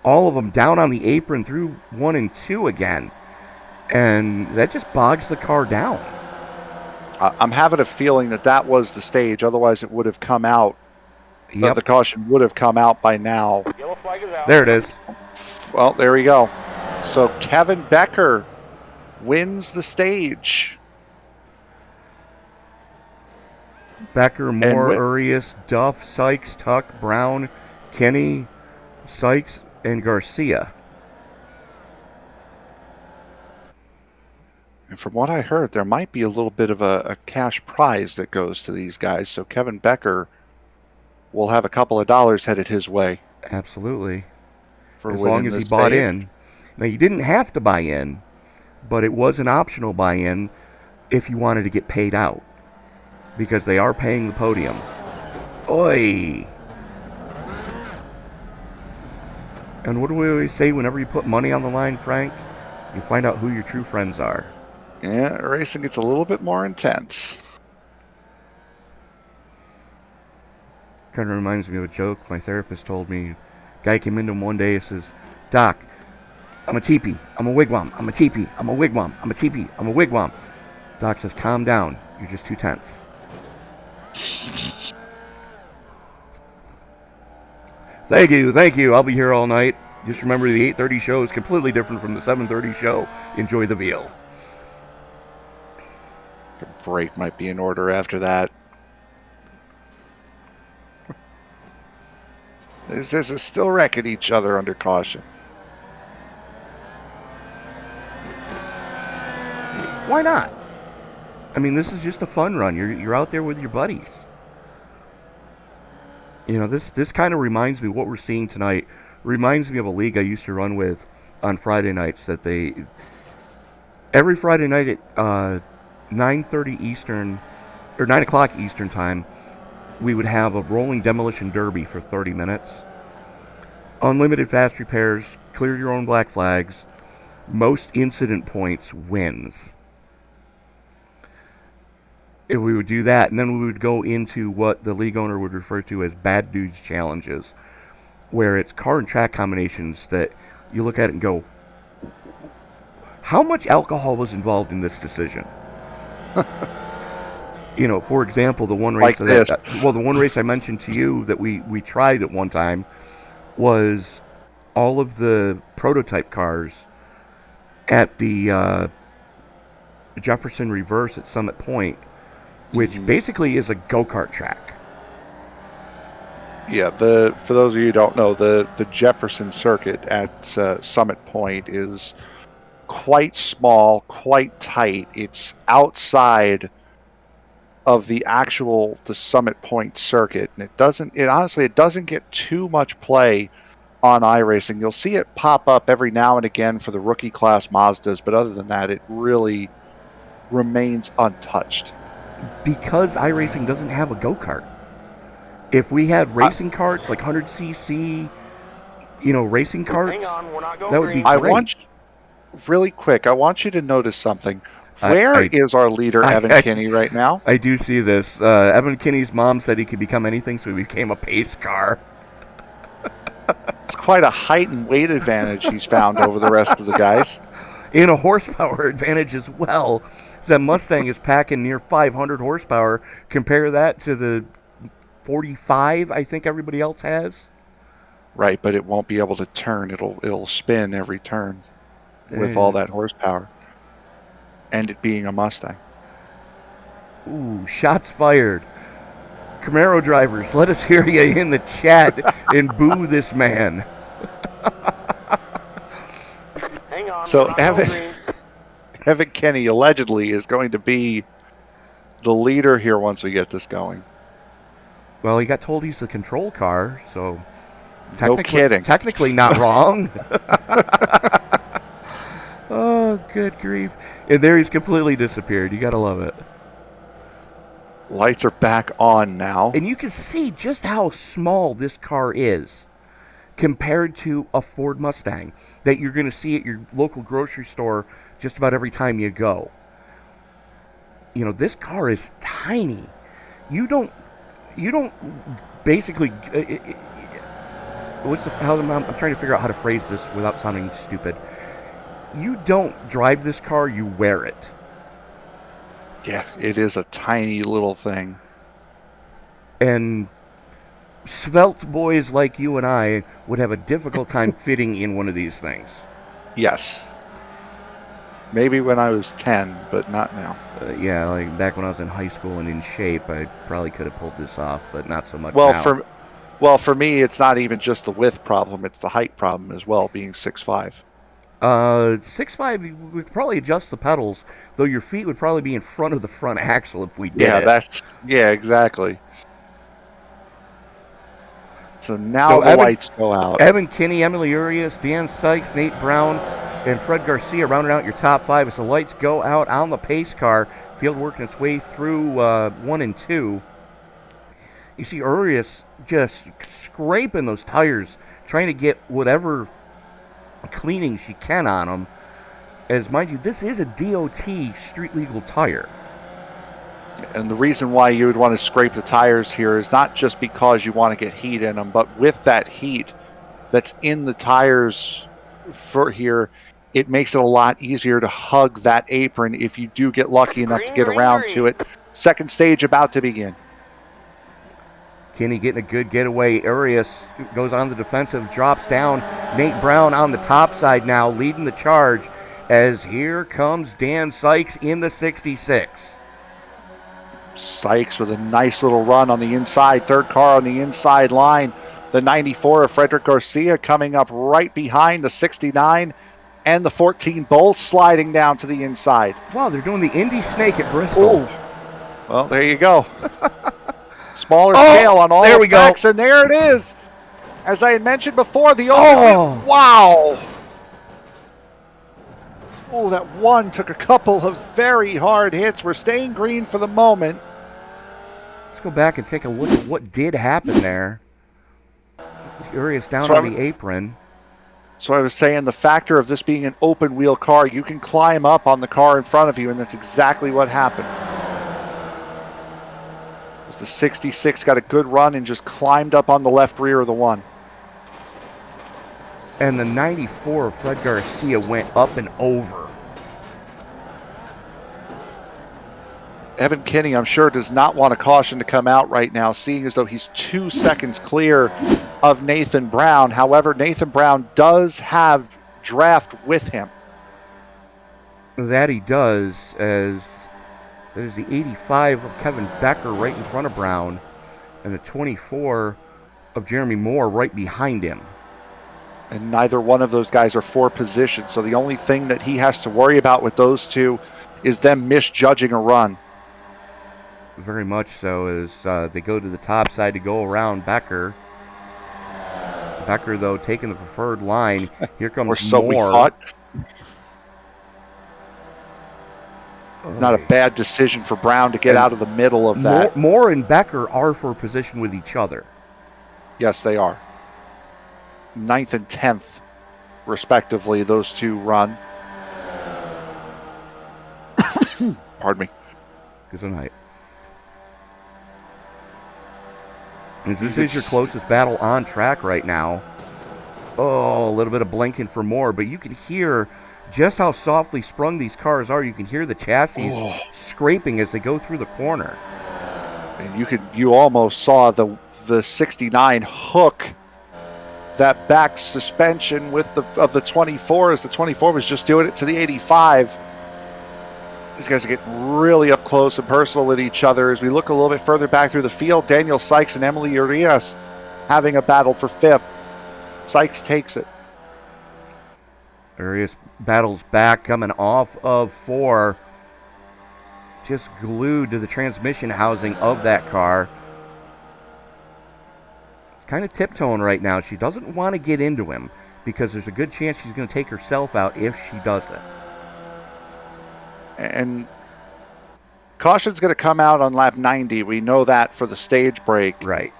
All of them down on the apron through 1 and 2 again. And that just bogs the car down. I'm having a feeling that was the stage. Otherwise, it would have come out. Yep. The caution would have come out by now. Yellow flag is out. There it is. Well, there we go. So Kevin Becker wins the stage. Becker, Moore, Urias, Duff, Sykes, Tuck, Brown, Kenny, Sykes, and Garcia. And from what I heard, there might be a little bit of a cash prize that goes to these guys. So Kevin Becker will have a couple of dollars headed his way. Absolutely. For as long as he bought in. Now, you didn't have to buy in, but it was an optional buy-in if you wanted to get paid out, because they are paying the podium. Oi! And what do we always say whenever you put money on the line, Frank? You find out who your true friends are. Yeah, racing gets a little bit more intense. Kind of reminds me of a joke my therapist told me. Guy came into him one day and says, "Doc, I'm a teepee. I'm a wigwam. I'm a teepee. I'm a wigwam. I'm a teepee. I'm a wigwam." Doc says, "Calm down. You're just 2/10." Thank you. I'll be here all night. Just remember, the 8:30 show is completely different from the 7:30 show. Enjoy the veal. A break might be in order after that. This is still wrecking each other under caution. Why not? I mean, this is just a fun run. You're out there with your buddies. You know, this kind of reminds me, what we're seeing tonight reminds me of a league I used to run with on Friday nights. That every Friday night at 9:30 Eastern or 9 o'clock Eastern time, we would have a rolling demolition derby for 30 minutes. Unlimited fast repairs, clear your own black flags, most incident points wins. If we would do that, and then we would go into what the league owner would refer to as bad dudes challenges, where it's car and track combinations that you look at it and go, how much alcohol was involved in this decision? You know, for example, the one race the one race I mentioned to you that we tried at one time was all of the prototype cars at the Jefferson Reverse at Summit Point, which basically is a go-kart track. Yeah, for those of you who don't know, the Jefferson circuit at Summit Point is quite small, quite tight. It's outside of the Summit Point circuit, and it doesn't get too much play on iRacing. You'll see it pop up every now and again for the rookie class Mazdas, but other than that, it really remains untouched. Because iRacing doesn't have a go-kart. If we had racing carts, like 100cc, racing carts, Hang on, we're not going that would be green. great. Really quick, I want you to notice something. Where is our leader, Evan Kinney, right now? I do see this. Evan Kinney's mom said he could become anything, so he became a pace car. It's quite a height and weight advantage he's found over the rest of the guys. In a horsepower advantage as well. That Mustang is packing near 500 horsepower. Compare that to the 45, I think everybody else has. Right, but it won't be able to turn. It'll spin every turn with all that horsepower. And it being a Mustang. Ooh, shots fired. Camaro drivers, let us hear you in the chat and boo this man. Hang on. So we're not going green. Evan Kenny allegedly is going to be the leader here once we get this going. Well, he got told he's the control car, so No kidding. Technically not wrong. Oh, good grief. And there he's completely disappeared. You got to love it. Lights are back on now. And you can see just how small this car is compared to a Ford Mustang that you're going to see at your local grocery store just about every time you go. You know, this car is tiny. You don't basically I'm trying to figure out how to phrase this without sounding stupid. You don't drive this car, you wear it. Yeah, it is a tiny little thing. And svelte boys like you and I would have a difficult time fitting in one of these things. Yes. Maybe when I was 10, but not now. Yeah, like back when I was in high school and in shape, I probably could have pulled this off, but not so much now. For me, it's not even just the width problem; it's the height problem as well. Being 6'5". 6'5", you would probably adjust the pedals, though your feet would probably be in front of the front axle if we did it. Yeah, exactly. So now the lights go out. Evan Kinney, Emily Urias, Dan Sykes, Nate Brown, and Fred Garcia rounding out your top 5 as the lights go out on the pace car. Field working its way through 1 and 2. You see Urias just scraping those tires, trying to get whatever cleaning she can on them. As, mind you, this is a DOT street legal tire. And the reason why you would want to scrape the tires here is not just because you want to get heat in them, but with that heat that's in the tires for here, it makes it a lot easier to hug that apron if you do get lucky enough to get around to it. Second stage about to begin. Kinney getting a good getaway. Urias goes on the defensive, drops down. Nate Brown on the top side now, leading the charge as here comes Dan Sykes in the 66. Sykes with a nice little run on the inside. Third car on the inside line. The 94 of Frederick Garcia coming up right behind the 69 and the 14, both sliding down to the inside. Wow, they're doing the Indy Snake at Bristol. Ooh. Well, there you go. Smaller scale on all the facts, and there it is. As I had mentioned before, the wow. Oh, that one took a couple of very hard hits. We're staying green for the moment. Let's go back and take a look at what did happen there. Urias down on the apron. So I was saying the factor of this being an open wheel car, you can climb up on the car in front of you, and that's exactly what happened. The 66 got a good run and just climbed up on the left rear of the one. And the 94 of Fred Garcia went up and over. Evan Kinney, I'm sure, does not want a caution to come out right now, seeing as though he's 2 seconds clear of Nathan Brown. However, Nathan Brown does have draft with him. That he does, as there's the 85 of Kevin Becker right in front of Brown, and the 24 of Jeremy Moore right behind him. And neither one of those guys are for position, so the only thing that he has to worry about with those two is them misjudging a run. Very much so, as they go to the top side to go around Becker. Becker, though, taking the preferred line. Here comes or so Moore. We thought. Not a bad decision for Brown to get out of the middle of that. Moore and Becker are for position with each other. Yes, they are. 9th and 10th, respectively, those two run. Pardon me. Good night. This is your closest battle on track right now. Oh, a little bit of blinking for Moore, but you can hear just how softly sprung these cars are. You can hear the chassis scraping as they go through the corner. And you almost saw the 69 hook that back suspension of the 24 as the 24 was just doing it to the 85. These guys are getting really up close and personal with each other. As we look a little bit further back through the field, Daniel Sykes and Emily Urias having a battle for fifth. Sykes takes it. Urias battles back, coming off of 4. Just glued to the transmission housing of that car. Kind of tiptoeing right now. She doesn't want to get into him because there's a good chance she's going to take herself out if she doesn't. And caution's going to come out on lap 90. We know that for the stage break. Right.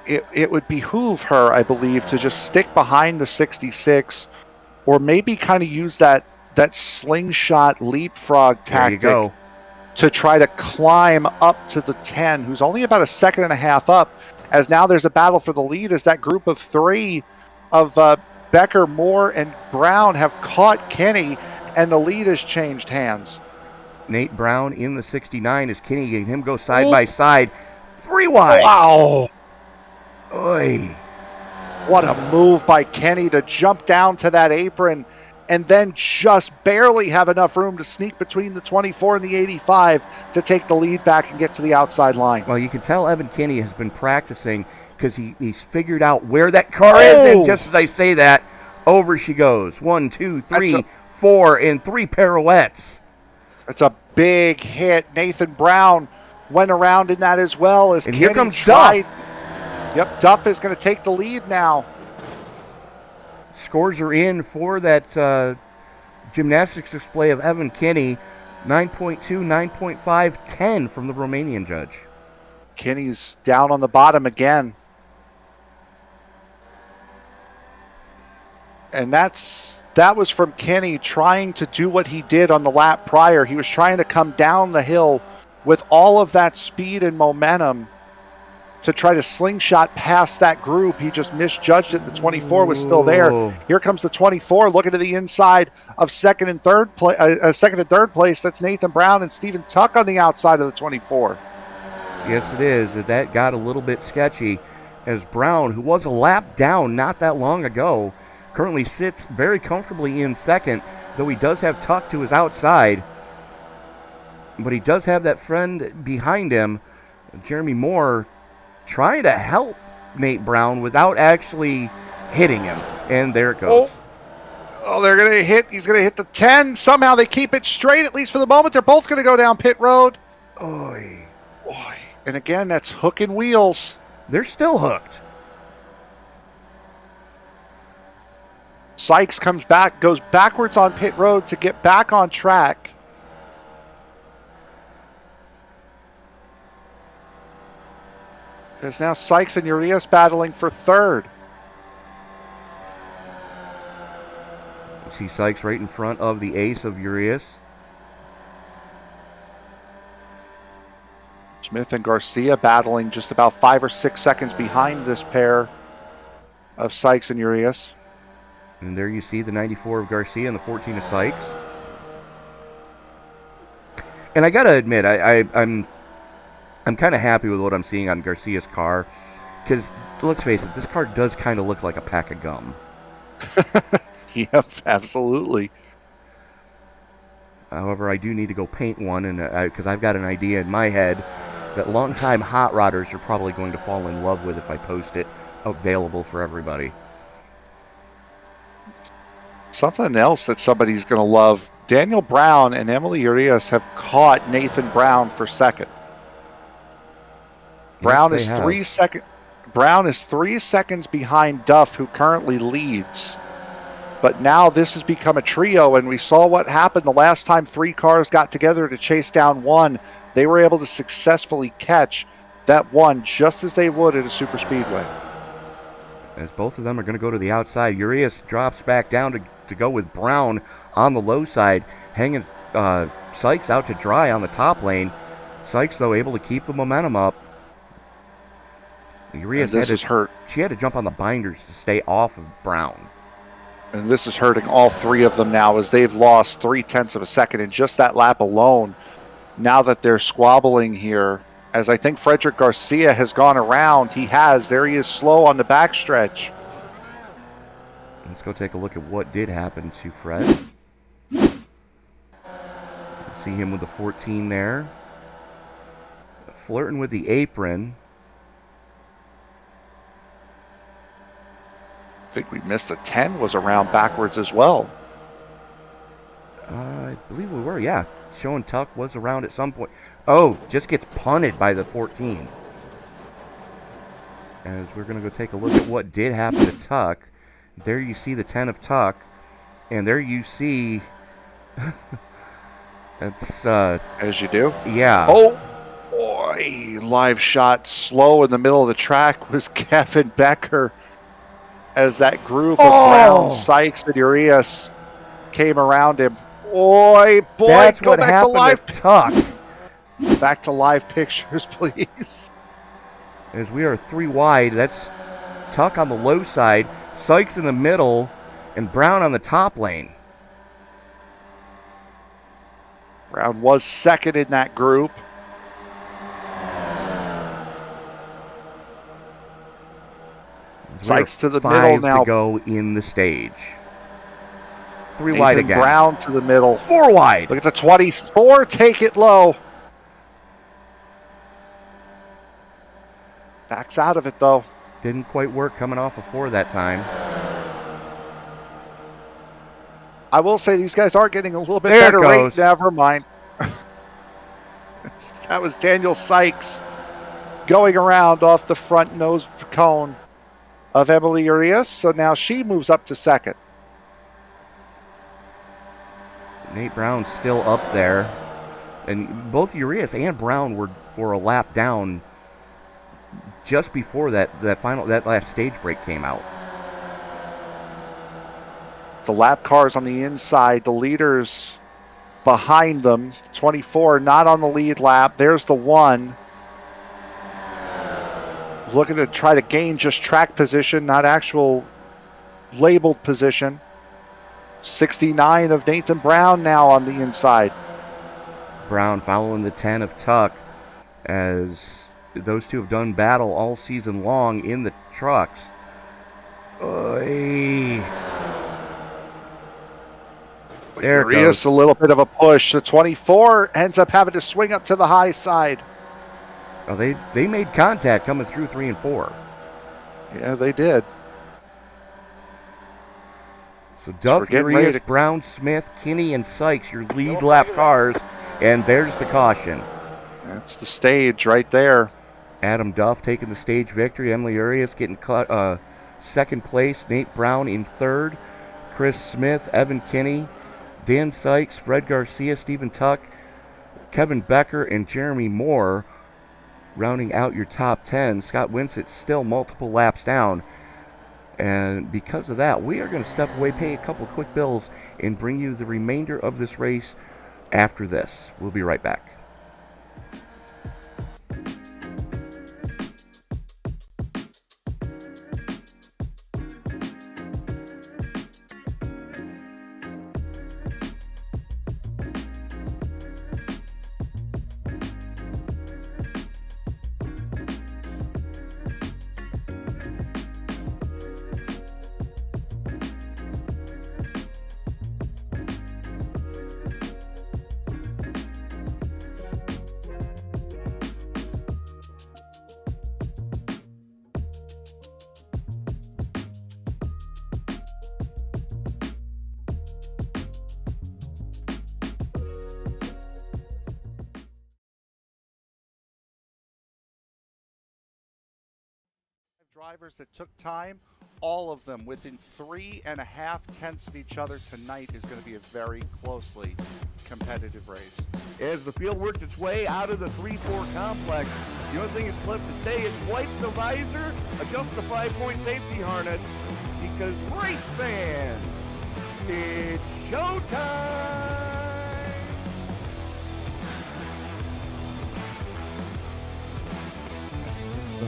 It would behoove her, I believe, to just stick behind the 66 or maybe kind of use that slingshot leapfrog tactic There you go. to try to climb up to the 10, who's only about a second and a half up, as now there's a battle for the lead as that group of 3 of Becker, Moore, and Brown have caught Kenny, and the lead has changed hands. Nate Brown in the 69 as Kenny and him go side by side. 3 wide. Wow. Oy. What a move by Kenny to jump down to that apron and then just barely have enough room to sneak between the 24 and the 85 to take the lead back and get to the outside line. Well, you can tell Evan Kenny has been practicing because he's figured out where that car is. And just as I say that, over she goes. 1, 2, 3, 4, and 3 pirouettes. It's a big hit. Nathan Brown went around in that as well as And Kenny here comes tried. Duff. Yep, Duff is going to take the lead now. Scores are in for that gymnastics display of Evan Kenny. 9.2, 9.5, 10 from the Romanian judge. Kenny's down on the bottom again. And that was from Kenny trying to do what he did on the lap prior. He was trying to come down the hill with all of that speed and momentum to try to slingshot past that group. He just misjudged it. The 24 was still there. Here comes the 24 looking to the inside of second and third place. That's Nathan Brown and Stephen Tuck on the outside of the 24. Yes, it is. That got a little bit sketchy as Brown, who was a lap down not that long ago, currently sits very comfortably in second, though he does have Tuck to his outside. But he does have that friend behind him, Jeremy Moore, trying to help Nate Brown without actually hitting him. And there it goes. Oh, they're going to hit. He's going to hit the 10. Somehow they keep it straight, at least for the moment. They're both going to go down pit road. Oy. Oy. And again, that's hook and wheels. They're still hooked. Sykes comes back, goes backwards on pit road to get back on track. There's now Sykes and Urias battling for third. You see Sykes right in front of the ace of Urias. Smith and Garcia battling just about 5 or 6 seconds behind this pair of Sykes and Urias. And there you see the 94 of Garcia and the 14 of Sykes. And I got to admit, I'm kind of happy with what I'm seeing on Garcia's car because, let's face it, this car does kind of look like a pack of gum. Yep, absolutely. However, I do need to go paint one and because I've got an idea in my head that longtime hot rodders are probably going to fall in love with if I post it available for everybody. Something else that somebody's going to love. Daniel Brown and Emily Urias have caught Nathan Brown for second. Brown is 3 seconds. Brown is 3 seconds behind Duff, who currently leads. But now this has become a trio, and we saw what happened the last time 3 cars got together to chase down one. They were able to successfully catch that one just as they would at a super speedway. As both of them are going to go to the outside, Urias drops back down to go with Brown on the low side, hanging Sykes out to dry on the top lane. Sykes, though, able to keep the momentum up. Urias hurt. She had to jump on the binders to stay off of Brown. And this is hurting all 3 of them now as they've lost 0.3 of a second in just that lap alone. Now that they're squabbling here as I think Frederick Garcia has gone around. He has. There he is, slow on the backstretch. Let's go take a look at what did happen to Fred. See him with the 14 there. Flirting with the apron. I think we missed a 10, was around backwards as well. I believe we were, yeah. Show and Tuck was around at some point. Oh, just gets punted by the 14. As we're going to go take a look at what did happen to Tuck. There you see the 10 of Tuck. And there you see... That's, as you do. Yeah. Oh, boy. Live shot slow in the middle of the track was Kevin Becker. As that group of Brown, Sykes, and Urias came around him. Boy, That's go what back to happened live. to Tuck. Back to live pictures, please. As we are 3 wide, that's Tuck on the low side, Sykes in the middle, and Brown on the top lane. Brown was second in that group. Sykes to the middle now. 5 to go in the stage. 3 Nathan wide again. Brown to the middle. 4 wide. Look at the 24. Take it low. Backs out of it, though. Didn't quite work coming off of 4 that time. I will say these guys are getting a little bit There it better goes. rate. Never mind. That was Daniel Sykes going around off the front nose cone of Emily Urias. So now she moves up to second. Nate Brown's still up there. And both Urias and Brown were a lap down just before that last stage break came out. The lap cars on the inside, the leaders behind them. 24 not on the lead lap. There's the 1. Looking to try to gain just track position, not actual labeled position. 69 of Nathan Brown now on the inside. Brown following the 10 of Tuck, as those two have done battle all season long in the trucks. Oy. There it Urias, goes. a little bit of a push. The 24 ends up having to swing up to the high side. Oh, they made contact coming through 3 and 4. Yeah, they did. So we're Duff, getting ready Urias, to- Brown, Smith, Kinney, and Sykes, your lead lap cars, and there's the caution. That's the stage right there. Adam Duff taking the stage victory. Emily Urias getting second place. Nate Brown in third. Chris Smith, Evan Kinney, Dan Sykes, Fred Garcia, Stephen Tuck, Kevin Becker, and Jeremy Moore rounding out your top 10. Scott Winsett still multiple laps down. And because of that, we are going to step away, pay a couple of quick bills, and bring you the remainder of this race after this. We'll be right back. Drivers that took time, all of them within 3.5 tenths of each other tonight is going to be a very closely competitive race. As the field works its way out of the 3-4 complex, the only thing that's left to say is wipe the visor, adjust the 5-point safety harness, because race fans, it's showtime!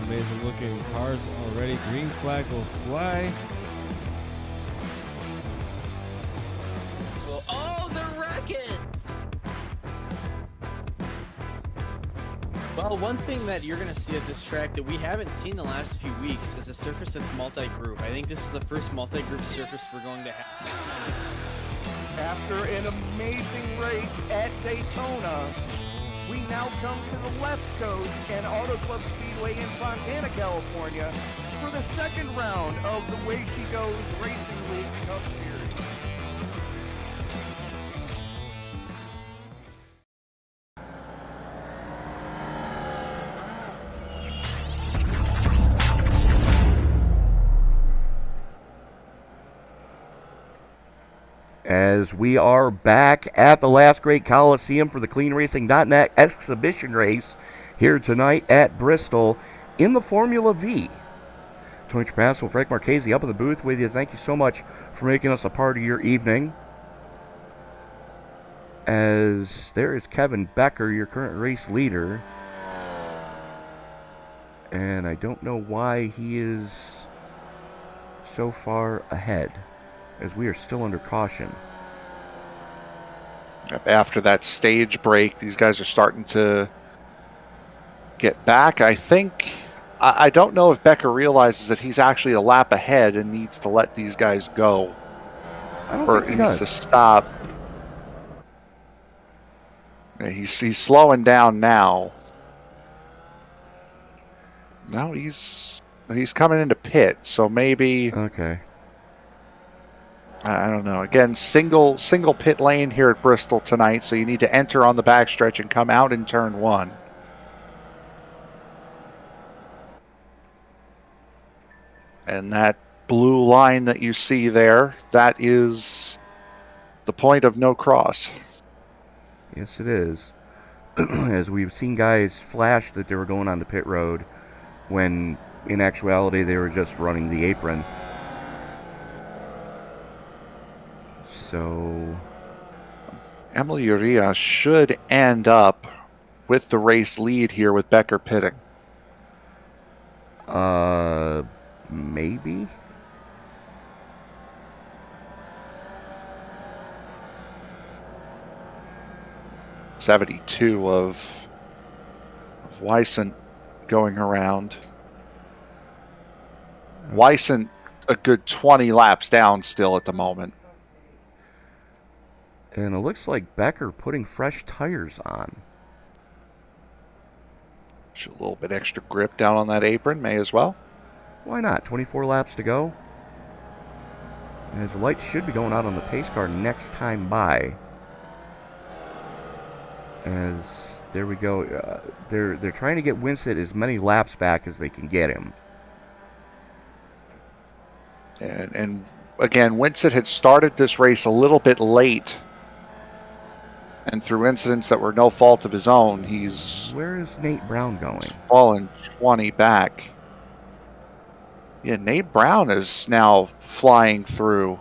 Amazing looking cars already. Green flag will fly. Oh, the rocket! Well, one thing that you're going to see at this track that we haven't seen the last few weeks is a surface that's multi-group. I think this is the first multi-group surface we're going to have. After an amazing race at Daytona, we now come to the left coast and Auto Club Speedway in Fontana, California for the second round of the Way She Goes Racing League Cup Series. As we are back at the last great Coliseum for the CleanRacing.net exhibition race here tonight at Bristol in the Formula V. Tony Trapasso and Frank Marchese up in the booth with you. Thank you so much for making us a part of your evening. As there is Kevin Becker, your current race leader. And I don't know why he is so far ahead, as we are still under caution. After that stage break, these guys are starting to get back. I don't know if Becker realizes that he's actually a lap ahead and needs to let these guys go. I don't Or think he needs does. to stop. Yeah, he's slowing down now. Now he's coming into pit, so maybe... Okay. I don't know. Again, single pit lane here at Bristol tonight, so you need to enter on the backstretch and come out in turn one. And that blue line that you see there, that is the point of no cross. Yes, it is. As we've seen guys flash that they were going on the pit road when in actuality they were just running the apron. So Emily Uria should end up with the race lead here with Becker pitting. Maybe? 72 of Weissent going around. Weissent a good 20 laps down still at the moment. And it looks like Becker putting fresh tires on. Just a little bit extra grip down on that apron, may as well. Why not? 24 laps to go. And his lights should be going out on the pace car next time by. As there we go. They're trying to get Winsett as many laps back as they can get him. And again, Winsett had started this race a little bit late. And through incidents that were no fault of his own, Where is Nate Brown going? fallen 20 back. Yeah, Nate Brown is now flying through.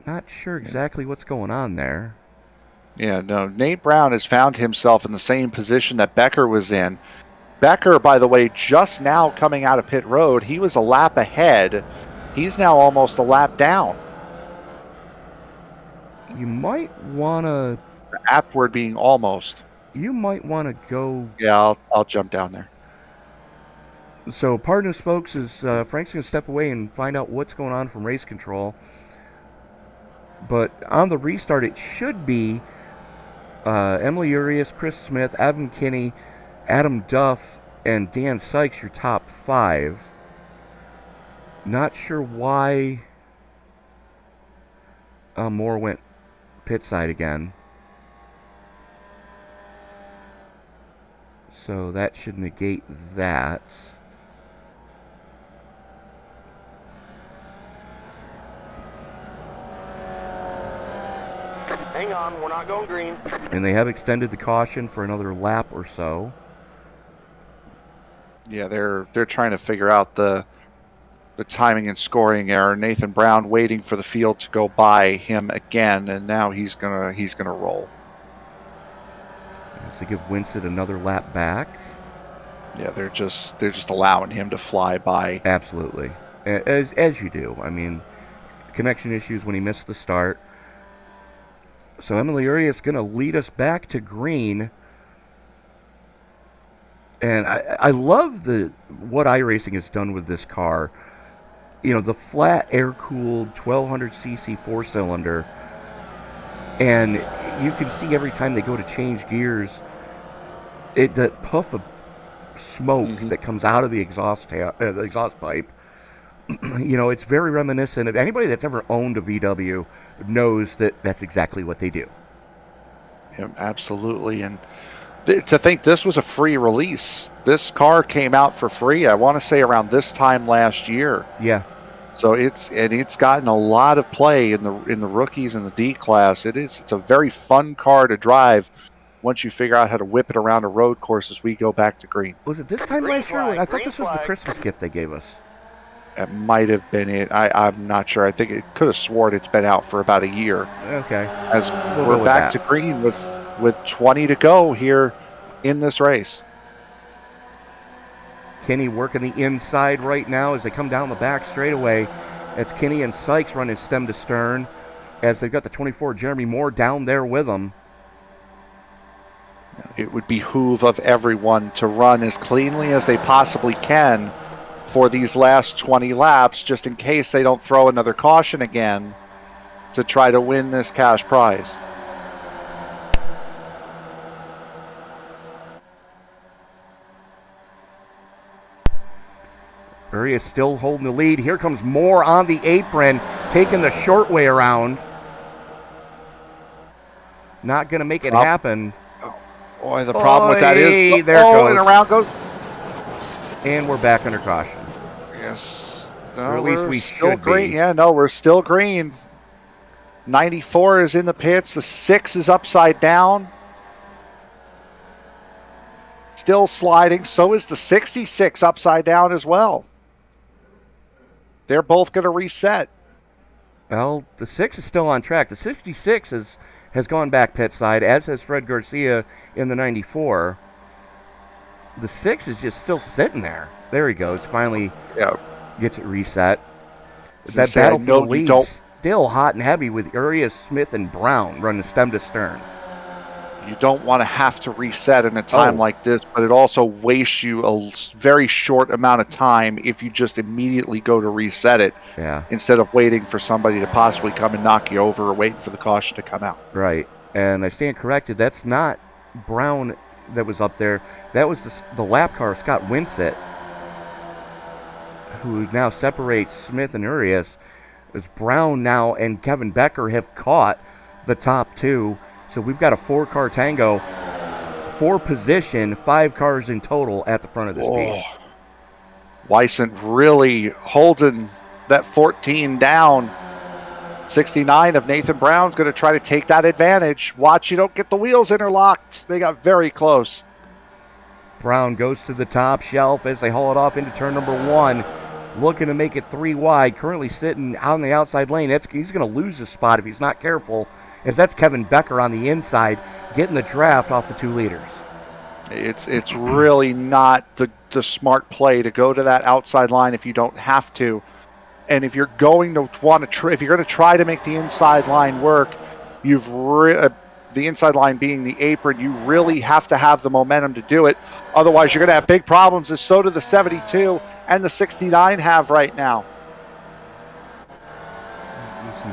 Not sure exactly what's going on there. Yeah, no, Nate Brown has found himself in the same position that Becker was in. Becker, by the way, just now coming out of pit road, he was a lap ahead. He's now almost a lap down. You might want to... The app word being almost. You might want to go... Yeah, I'll jump down there. So, pardon us, folks, as Frank's going to step away and find out what's going on from race control. But on the restart, it should be Emily Urias, Chris Smith, Evan Kinney, Adam Duff, and Dan Sykes, your top five. Not sure why Moore went pit side again. So that should negate that. Hang on, we're not going green. And they have extended the caution for another lap or so. Yeah, they're trying to figure out the timing and scoring error. Nathan Brown waiting for the field to go by him again, and now he's gonna roll. To give Winsett another lap back. Yeah, they're just allowing him to fly by. Absolutely, as you do. I mean, connection issues when he missed the start. So Emily Urias going to lead us back to green. And I love what iRacing has done with this car. You know, the flat air-cooled 1200cc four-cylinder. And you can see every time they go to change gears, that puff of smoke that comes out of the exhaust pipe. You know, it's very reminiscent of anybody that's ever owned a VW knows that that's exactly what they do. Yeah, absolutely. And to think this was a free release. This car came out for free, I want to say around this time last year. Yeah. So it's gotten a lot of play in the rookies and the D class. It's a very fun car to drive once you figure out how to whip it around a road course as we go back to green. Was it this time last year? I thought this was the Christmas gift they gave us. That might have been it. I'm not sure. I think it could have sworn it's been out for about a year. Okay. As We'll we're go back with to green with 20 to go here in this race. Kenny working the inside right now as they come down the back straightaway. It's Kenny and Sykes running stem to stern as they've got the 24 Jeremy Moore down there with them. It would behoove of everyone to run as cleanly as they possibly can for these last 20 laps, just in case they don't throw another caution again to try to win this cash prize. Urias still holding the lead. Here comes Moore on the apron, taking the short way around. Not going to make it happen. Boy, the problem with that is, there it goes. And around goes. And we're back under caution. Yes. Or at least we still should green. be. Yeah, no, we're still green. 94 is in the pits. The 6 is upside down. Still sliding. So is the 66 upside down as well. They're both going to reset. Well, the 6 is still on track. The 66 has gone back pit side, as has Fred Garcia in the 94. The 6 is just still sitting there. There he goes. Finally gets it reset. That battle for the lead still hot and heavy with Urias, Smith, and Brown running stem to stern. You don't want to have to reset in a time like this, but it also wastes you a very short amount of time if you just immediately go to reset it instead of waiting for somebody to possibly come and knock you over or waiting for the caution to come out. Right. And I stand corrected. That's not Brown that was up there. That was the lap car, Scott Winsett, who now separates Smith and Urias. As Brown now and Kevin Becker have caught the top two. So we've got a 4-car tango, 4 position, 5 cars in total at the front of this piece. Weissent really holding that 14 down. 69 of Nathan Brown's going to try to take that advantage. Watch you don't get the wheels interlocked. They got very close. Brown goes to the top shelf as they haul it off into turn number 1. Looking to make it 3 wide. Currently sitting on the outside lane. He's going to lose his spot if he's not careful, as that's Kevin Becker on the inside getting the draft off the 2 leaders. It's really not the smart play to go to that outside line if you don't have to. And if you're going to want to if you're going to try to make the inside line work, the inside line being the apron, you really have to have the momentum to do it. Otherwise, you're going to have big problems, as so do the 72 and the 69 have right now.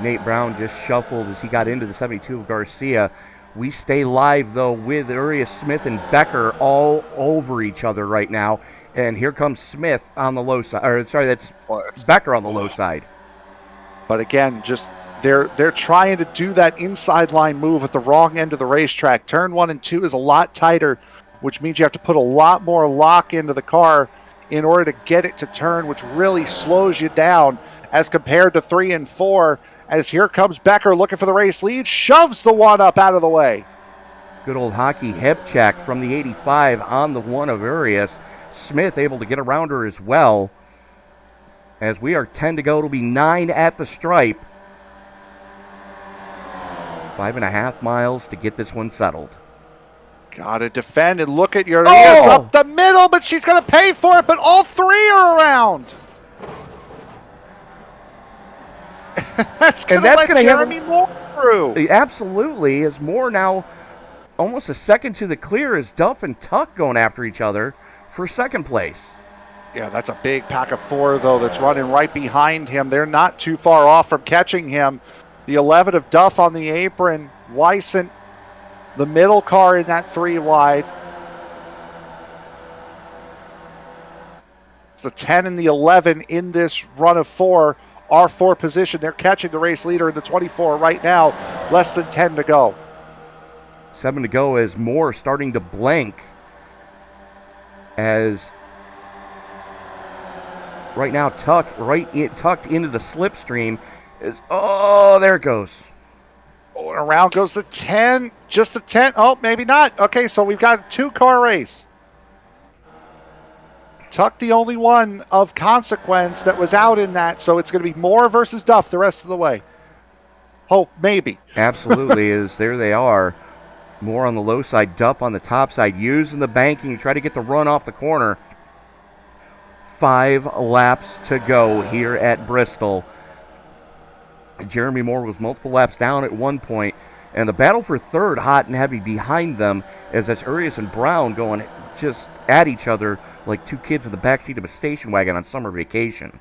Nate Brown just shuffled as he got into the 72 of Garcia. We stay live, though, with Urias, Smith, and Becker all over each other right now. And here comes Smith on the low side. Or, sorry, that's Becker on the low side. But again, just they're trying to do that inside line move at the wrong end of the racetrack. Turn 1 and 2 is a lot tighter, which means you have to put a lot more lock into the car in order to get it to turn, which really slows you down as compared to 3 and 4. As here comes Becker looking for the race lead, shoves the 1 up out of the way. Good old hockey hip check from the 85 on the 1 of Urias. Smith able to get around her as well. As we are 10 to go, it'll be 9 at the stripe. 5.5 miles to get this one settled. Gotta defend and look at Urias up the middle, but she's gonna pay for it, but all 3 are around. That's going to let Jeremy Moore through. Absolutely. As Moore now almost a second to the clear as Duff and Tuck going after each other for second place. Yeah, that's a big pack of 4, though, that's running right behind him. They're not too far off from catching him. The 11 of Duff on the apron. Weissent, the middle car in that 3 wide. It's the 10 and the 11 in this run of 4. R4 position. They're catching the race leader in the 24 right now. Less than 10 to go. 7 to go as Moore starting to blank. As right now tucked into the slipstream is, there it goes. Oh, and around goes the 10. Just the 10. Oh, maybe not. Okay, so we've got a 2-car race. Tuck the only one of consequence that was out in that, so it's going to be Moore versus Duff the rest of the way. Oh, maybe. Absolutely is. There they are. Moore on the low side, Duff on the top side, using the banking to try to get the run off the corner. 5 laps to go here at Bristol. Jeremy Moore was multiple laps down at one point, and the battle for third hot and heavy behind them as that's Urias and Brown going just at each other like 2 kids in the backseat of a station wagon on summer vacation.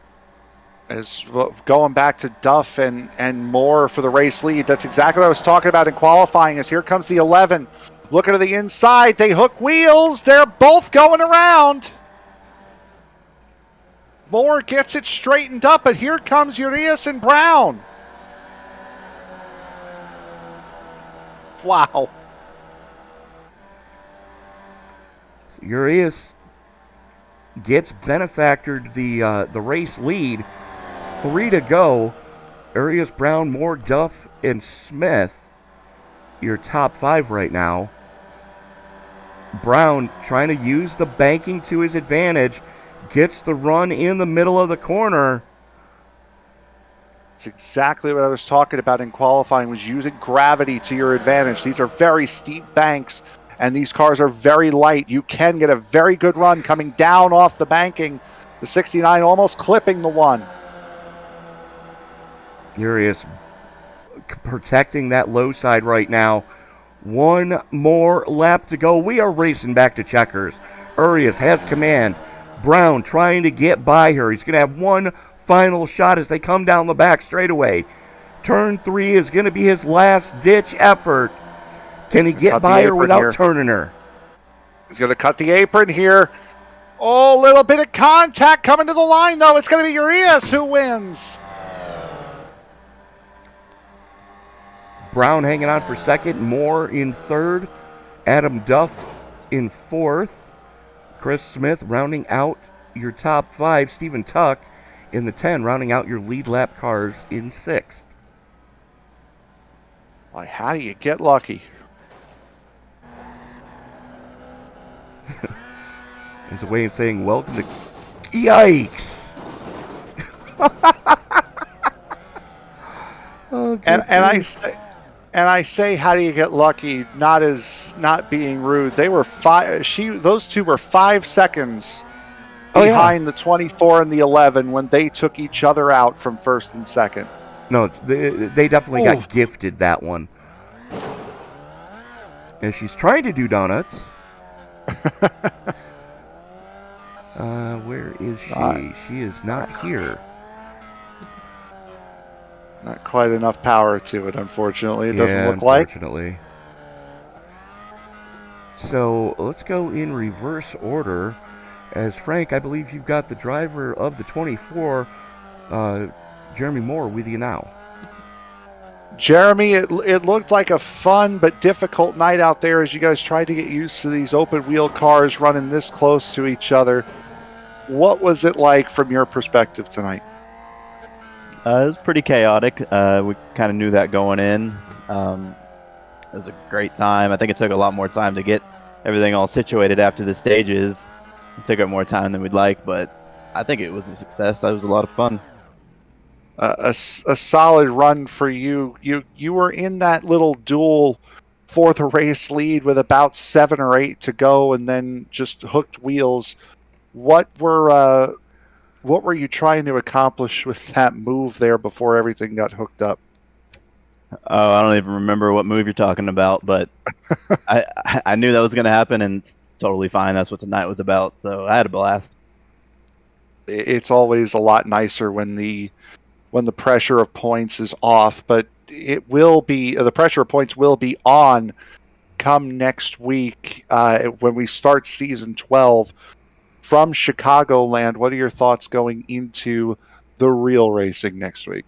As going back to Duff and Moore for the race lead. That's exactly what I was talking about in qualifying. As here comes the 11. Looking to the inside. They hook wheels. They're both going around. Moore gets it straightened up, but here comes Urias and Brown. Wow. Urias gets benefactored the race lead. 3 to go. Urias, Brown, Moore, Duff, and Smith, your top 5 right now. Brown trying to use the banking to his advantage. Gets the run in the middle of the corner. It's exactly what I was talking about in qualifying, was using gravity to your advantage. These are very steep banks, and these cars are very light. You can get a very good run coming down off the banking. The 69 almost clipping the 1. Urias protecting that low side right now. 1 more lap to go. We are racing back to checkers. Urias has command. Brown trying to get by her. He's going to have one final shot as they come down the back straightaway. Turn 3 is going to be his last-ditch effort. Can he get by her without turning her? He's going to cut the apron here. Oh, a little bit of contact coming to the line, though. It's going to be Urias who wins. Brown hanging on for second. Moore in third. Adam Duff in fourth. Chris Smith rounding out your top 5. Stephen Tuck in the 10, rounding out your lead lap cars in 6th. Why, how do you get lucky? It's a way of saying welcome to... Yikes! Oh, and I say, how do you get lucky? Not being rude. They were those two were 5 seconds behind the 24 and the 11 when they took each other out from first and second. No, they definitely got gifted that one. And she's trying to do donuts. Where is she? She is not here. Not quite enough power to it, unfortunately. It doesn't look like. Unfortunately. So let's go in reverse order. As Frank, I believe you've got the driver of the 24, Jeremy Moore, with you now. Jeremy, it looked like a fun but difficult night out there as you guys tried to get used to these open wheel cars running this close to each other. What was it like from your perspective tonight? It was pretty chaotic. We kind of knew that going in. It was a great time. I think it took a lot more time to get everything all situated after the stages. It took up more time than we'd like, but I think it was a success. It was a lot of fun. A solid run for you. You were in that little duel for the race lead with about 7 or 8 to go, and then just hooked wheels. What were what were you trying to accomplish with that move there before everything got hooked up? Oh, I don't even remember what move you're talking about, but I knew that was going to happen, and it's totally fine. That's what tonight was about. So I had a blast. It's always a lot nicer when the pressure of points is off, but it will be the pressure of points will be on come next week when we start season 12 from Chicagoland. What are your thoughts going into the real racing next week?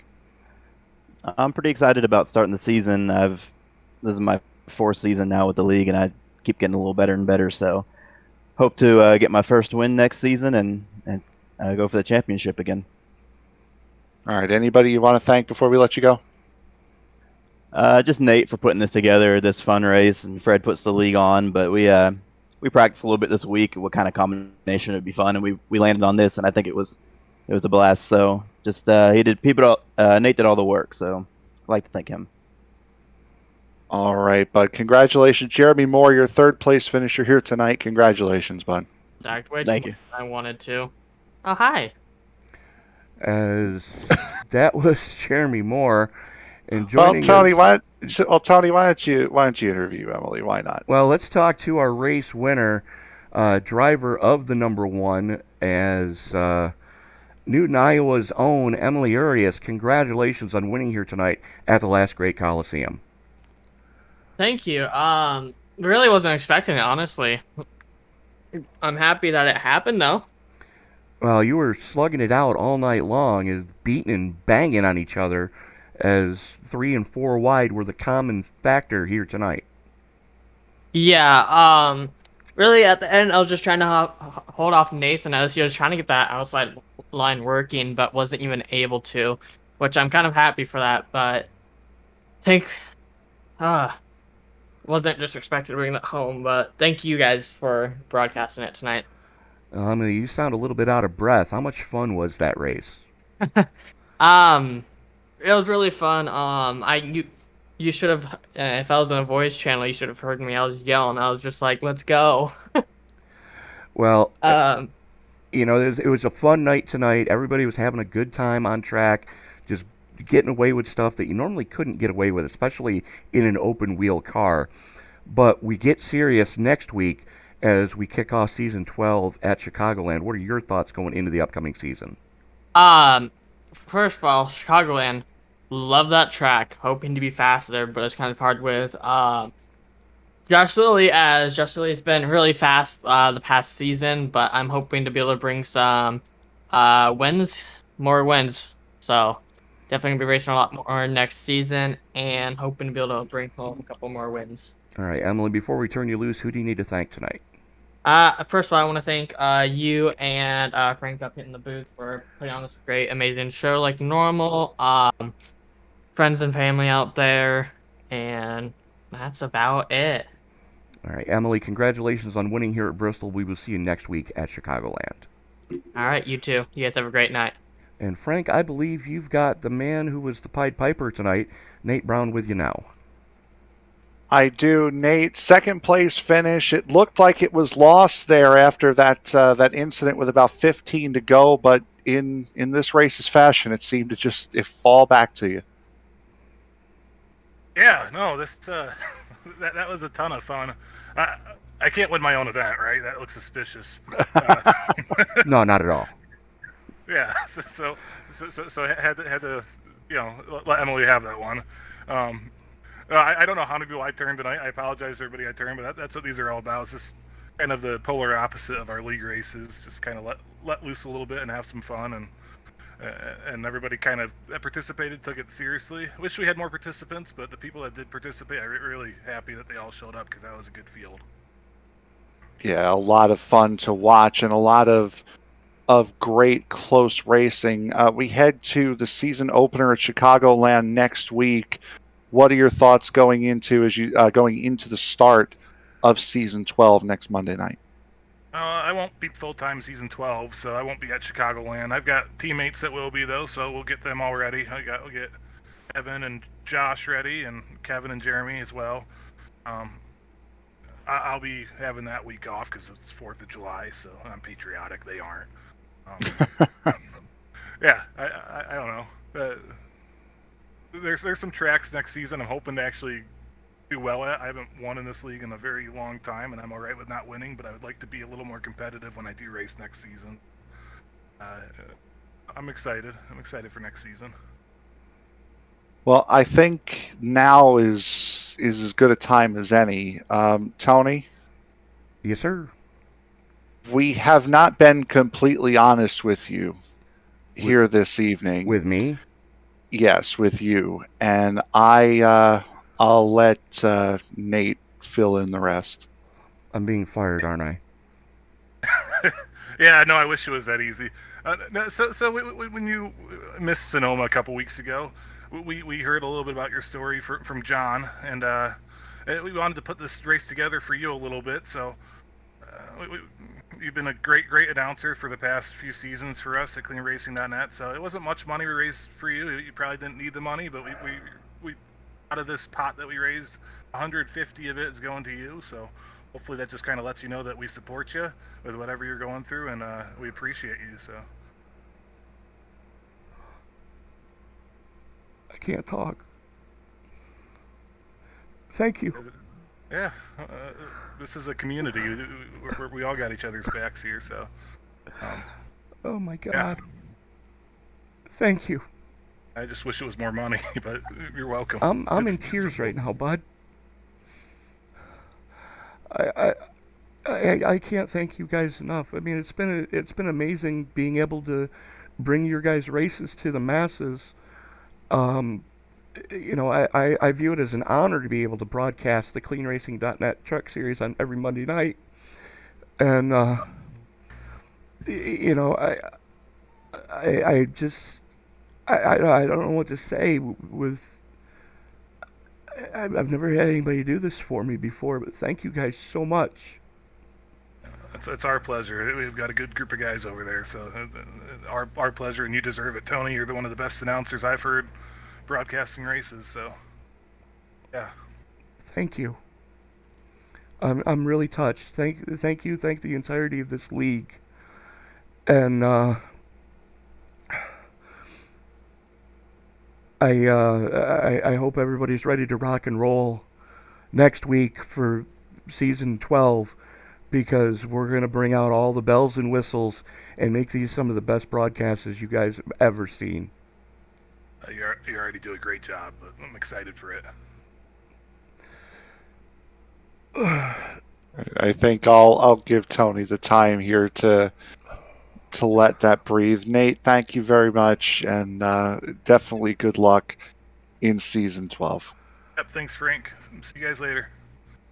I'm pretty excited about starting the season. This is my 4th season now with the league, and I keep getting a little better and better. So hope to get my first win next season and go for the championship again. All right. Anybody you want to thank before we let you go? Just Nate for putting this together, this fun race, and Fred puts the league on. But we practiced a little bit this week, what kind of combination would be fun, and we landed on this, and I think it was a blast. So just Nate did all the work, so I'd like to thank him. All right, bud. Congratulations, Jeremy Moore, your 3rd place finisher here tonight. Congratulations, bud. Thank you. I wanted to. Oh, hi. As that was Jeremy Moore. And Well, joining Tony, us, Tony, why don't you interview Emily? Why not? well, let's talk to our race winner, driver of the number 1, as Newton, Iowa's own Emily Urias. Congratulations on winning here tonight at the Last Great Coliseum. Thank you. Really wasn't expecting it, honestly. I'm happy that it happened, though. Well, you were slugging it out all night long, as beating and banging on each other, as 3 and 4 wide were the common factor here tonight. Yeah, really at the end, I was just trying to hold off Nathan as he was trying to get that outside line working, but wasn't even able to, which I'm kind of happy for that, but I think, wasn't just expected to bring that home, but thank you guys for broadcasting it tonight. You sound a little bit out of breath. How much fun was that race? It was really fun. You should have, if I was on a voice channel, you should have heard me. I was yelling. I was just like, let's go. Well, it was a fun night tonight. Everybody was having a good time on track, just getting away with stuff that you normally couldn't get away with, especially in an open wheel car. But we get serious next week as we kick off season 12 at Chicagoland. What are your thoughts going into the upcoming season? First of all, Chicagoland, love that track. Hoping to be faster there, but it's kind of hard with Josh Lilly, as Josh Lilly's been really fast the past season, but I'm hoping to be able to bring some more wins. So definitely gonna be racing a lot more next season, and hoping to be able to bring home a couple more wins. All right, Emily, before we turn you loose, who do you need to thank tonight? First of all, I want to thank you and Frank up in the booth for putting on this great, amazing show like normal. Friends and family out there, and that's about it. All right, Emily, congratulations on winning here at Bristol. We will see you next week at Chicagoland. All right, you too. You guys have a great night. And Frank, I believe you've got the man who was the Pied Piper tonight, Nate Brown, with you now. I do, Nate. 2nd place finish. It looked like it was lost there after that incident with about 15 to go, but in this race's fashion, it seemed to just fall back to you. Yeah, no, this that was a ton of fun. I can't win my own event, right? That looks suspicious. No, not at all. Yeah, so I had to let Emily have that one. I don't know how many people I turned tonight. I apologize to everybody I turned, but that's what these are all about. It's just kind of the polar opposite of our league races. Just kind of let loose a little bit and have some fun, and everybody kind of that participated took it seriously. Wish we had more participants, but the people that did participate, I'm really happy that they all showed up because that was a good field. Yeah, a lot of fun to watch and a lot of great close racing. We head to the season opener at Chicagoland next week. What are your thoughts going into the start of season 12 next Monday night? I won't be full-time season 12, so I won't be at Chicagoland. I've got teammates that will be, though, so we'll get them all ready. We'll get Evan and Josh ready, and Kevin and Jeremy as well. I'll be having that week off because it's 4th of July, so I'm patriotic. They aren't. yeah, I don't know. There's some tracks next season I'm hoping to actually do well at. I haven't won in this league in a very long time, and I'm all right with not winning. But I would like to be a little more competitive when I do race next season. I'm excited. I'm excited for next season. Well, I think now is as good a time as any. Tony, Yes, sir. we have not been completely honest with you here this evening. With me? Yes, with you. And I'll let Nate fill in the rest. I'm being fired, aren't I? Yeah, no, I wish it was that easy. When you missed Sonoma a couple weeks ago, we heard a little bit about your story from John, and we wanted to put this race together for you a little bit. So you've been a great announcer for the past few seasons for us at CleanRacing.net. So it wasn't much money we raised for you. You probably didn't need the money, but we out of this pot that we raised, 150 of it is going to you. So hopefully that just kind of lets you know that we support you with whatever you're going through, and we appreciate you. So I can't talk. Thank you. yeah, this is a community. We all got each other's backs here. So Oh my God. Yeah. Thank you. I just wish it was more money, but you're welcome. I'm in It's tears right simple. now, bud. I can't thank you guys enough. I mean, it's been amazing being able to bring your guys' races to the masses. You know, I view it as an honor to be able to broadcast the CleanRacing.net Truck Series on every Monday night, and you know, I just I don't know what to say. I've never had anybody do this for me before, but thank you guys so much. It's our pleasure. We've got a good group of guys over there, so our pleasure, and you deserve it, Tony. You're one of the best announcers I've heard broadcasting races. So, yeah. Thank you. I'm really touched. Thank you. Thank the entirety of this league, and I hope everybody's ready to rock and roll next week for season 12, because we're going to bring out all the bells and whistles and make these some of the best broadcasts you guys have ever seen. You already do a great job, but I'm excited for it. I think I'll give Tony the time here to let that breathe. Nate, thank you very much, and definitely good luck in season 12. Yep, thanks, Frank. See you guys later.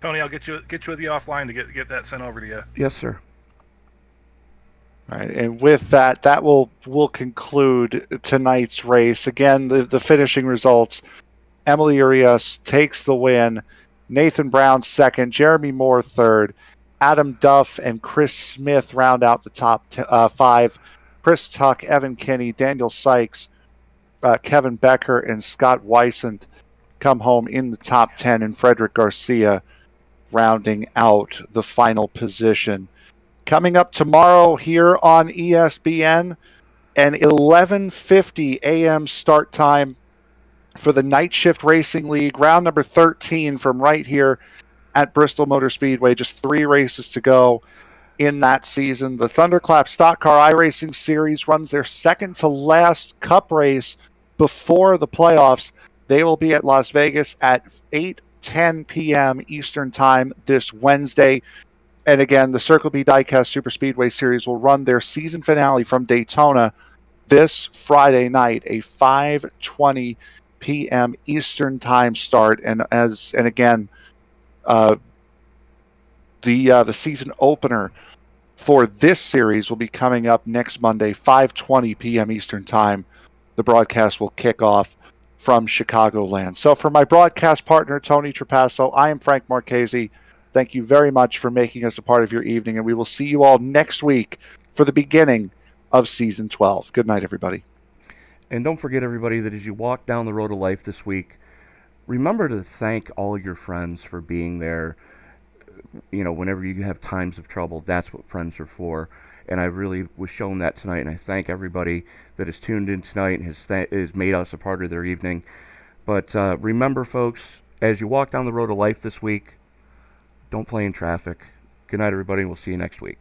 Tony, I'll get you with you offline to get that sent over to you. Yes, sir. All right, and with that will conclude tonight's race. Again, the finishing results: Emily Urias takes the win, Nathan Brown second, Jeremy Moore third, Adam Duff and Chris Smith round out the top 5. Chris Tuck, Evan Kinney, Daniel Sykes, Kevin Becker, and Scott Weissent come home in the top 10, and Frederick Garcia rounding out the final position. Coming up tomorrow here on ESBN, an 11:50 a.m. start time for the Night Shift Racing League, round number 13 from right here at Bristol Motor Speedway. Just 3 races to go in that season. The Thunderclap Stock Car iRacing Series runs their second to last Cup race before the playoffs. They will be at Las Vegas at 8:10 p.m. Eastern Time this Wednesday. And again, the Circle B Diecast Super Speedway Series will run their season finale from Daytona this Friday night, a 5:20 p.m. Eastern Time start. And again, the season opener for this series will be coming up next Monday, 5:20 p.m. Eastern Time. The broadcast will kick off from Chicagoland. So for my broadcast partner, Tony Trapasso, I am Frank Marchese. Thank you very much for making us a part of your evening, and we will see you all next week for the beginning of Season 12. Good night, everybody. And don't forget, everybody, that as you walk down the road of life this week, remember to thank all your friends for being there. You know, whenever you have times of trouble, that's what friends are for. and I really was shown that tonight, and I thank everybody that has tuned in tonight and has made us a part of their evening. But remember, folks, as you walk down the road of life this week, don't play in traffic. Good night, everybody. We'll see you next week.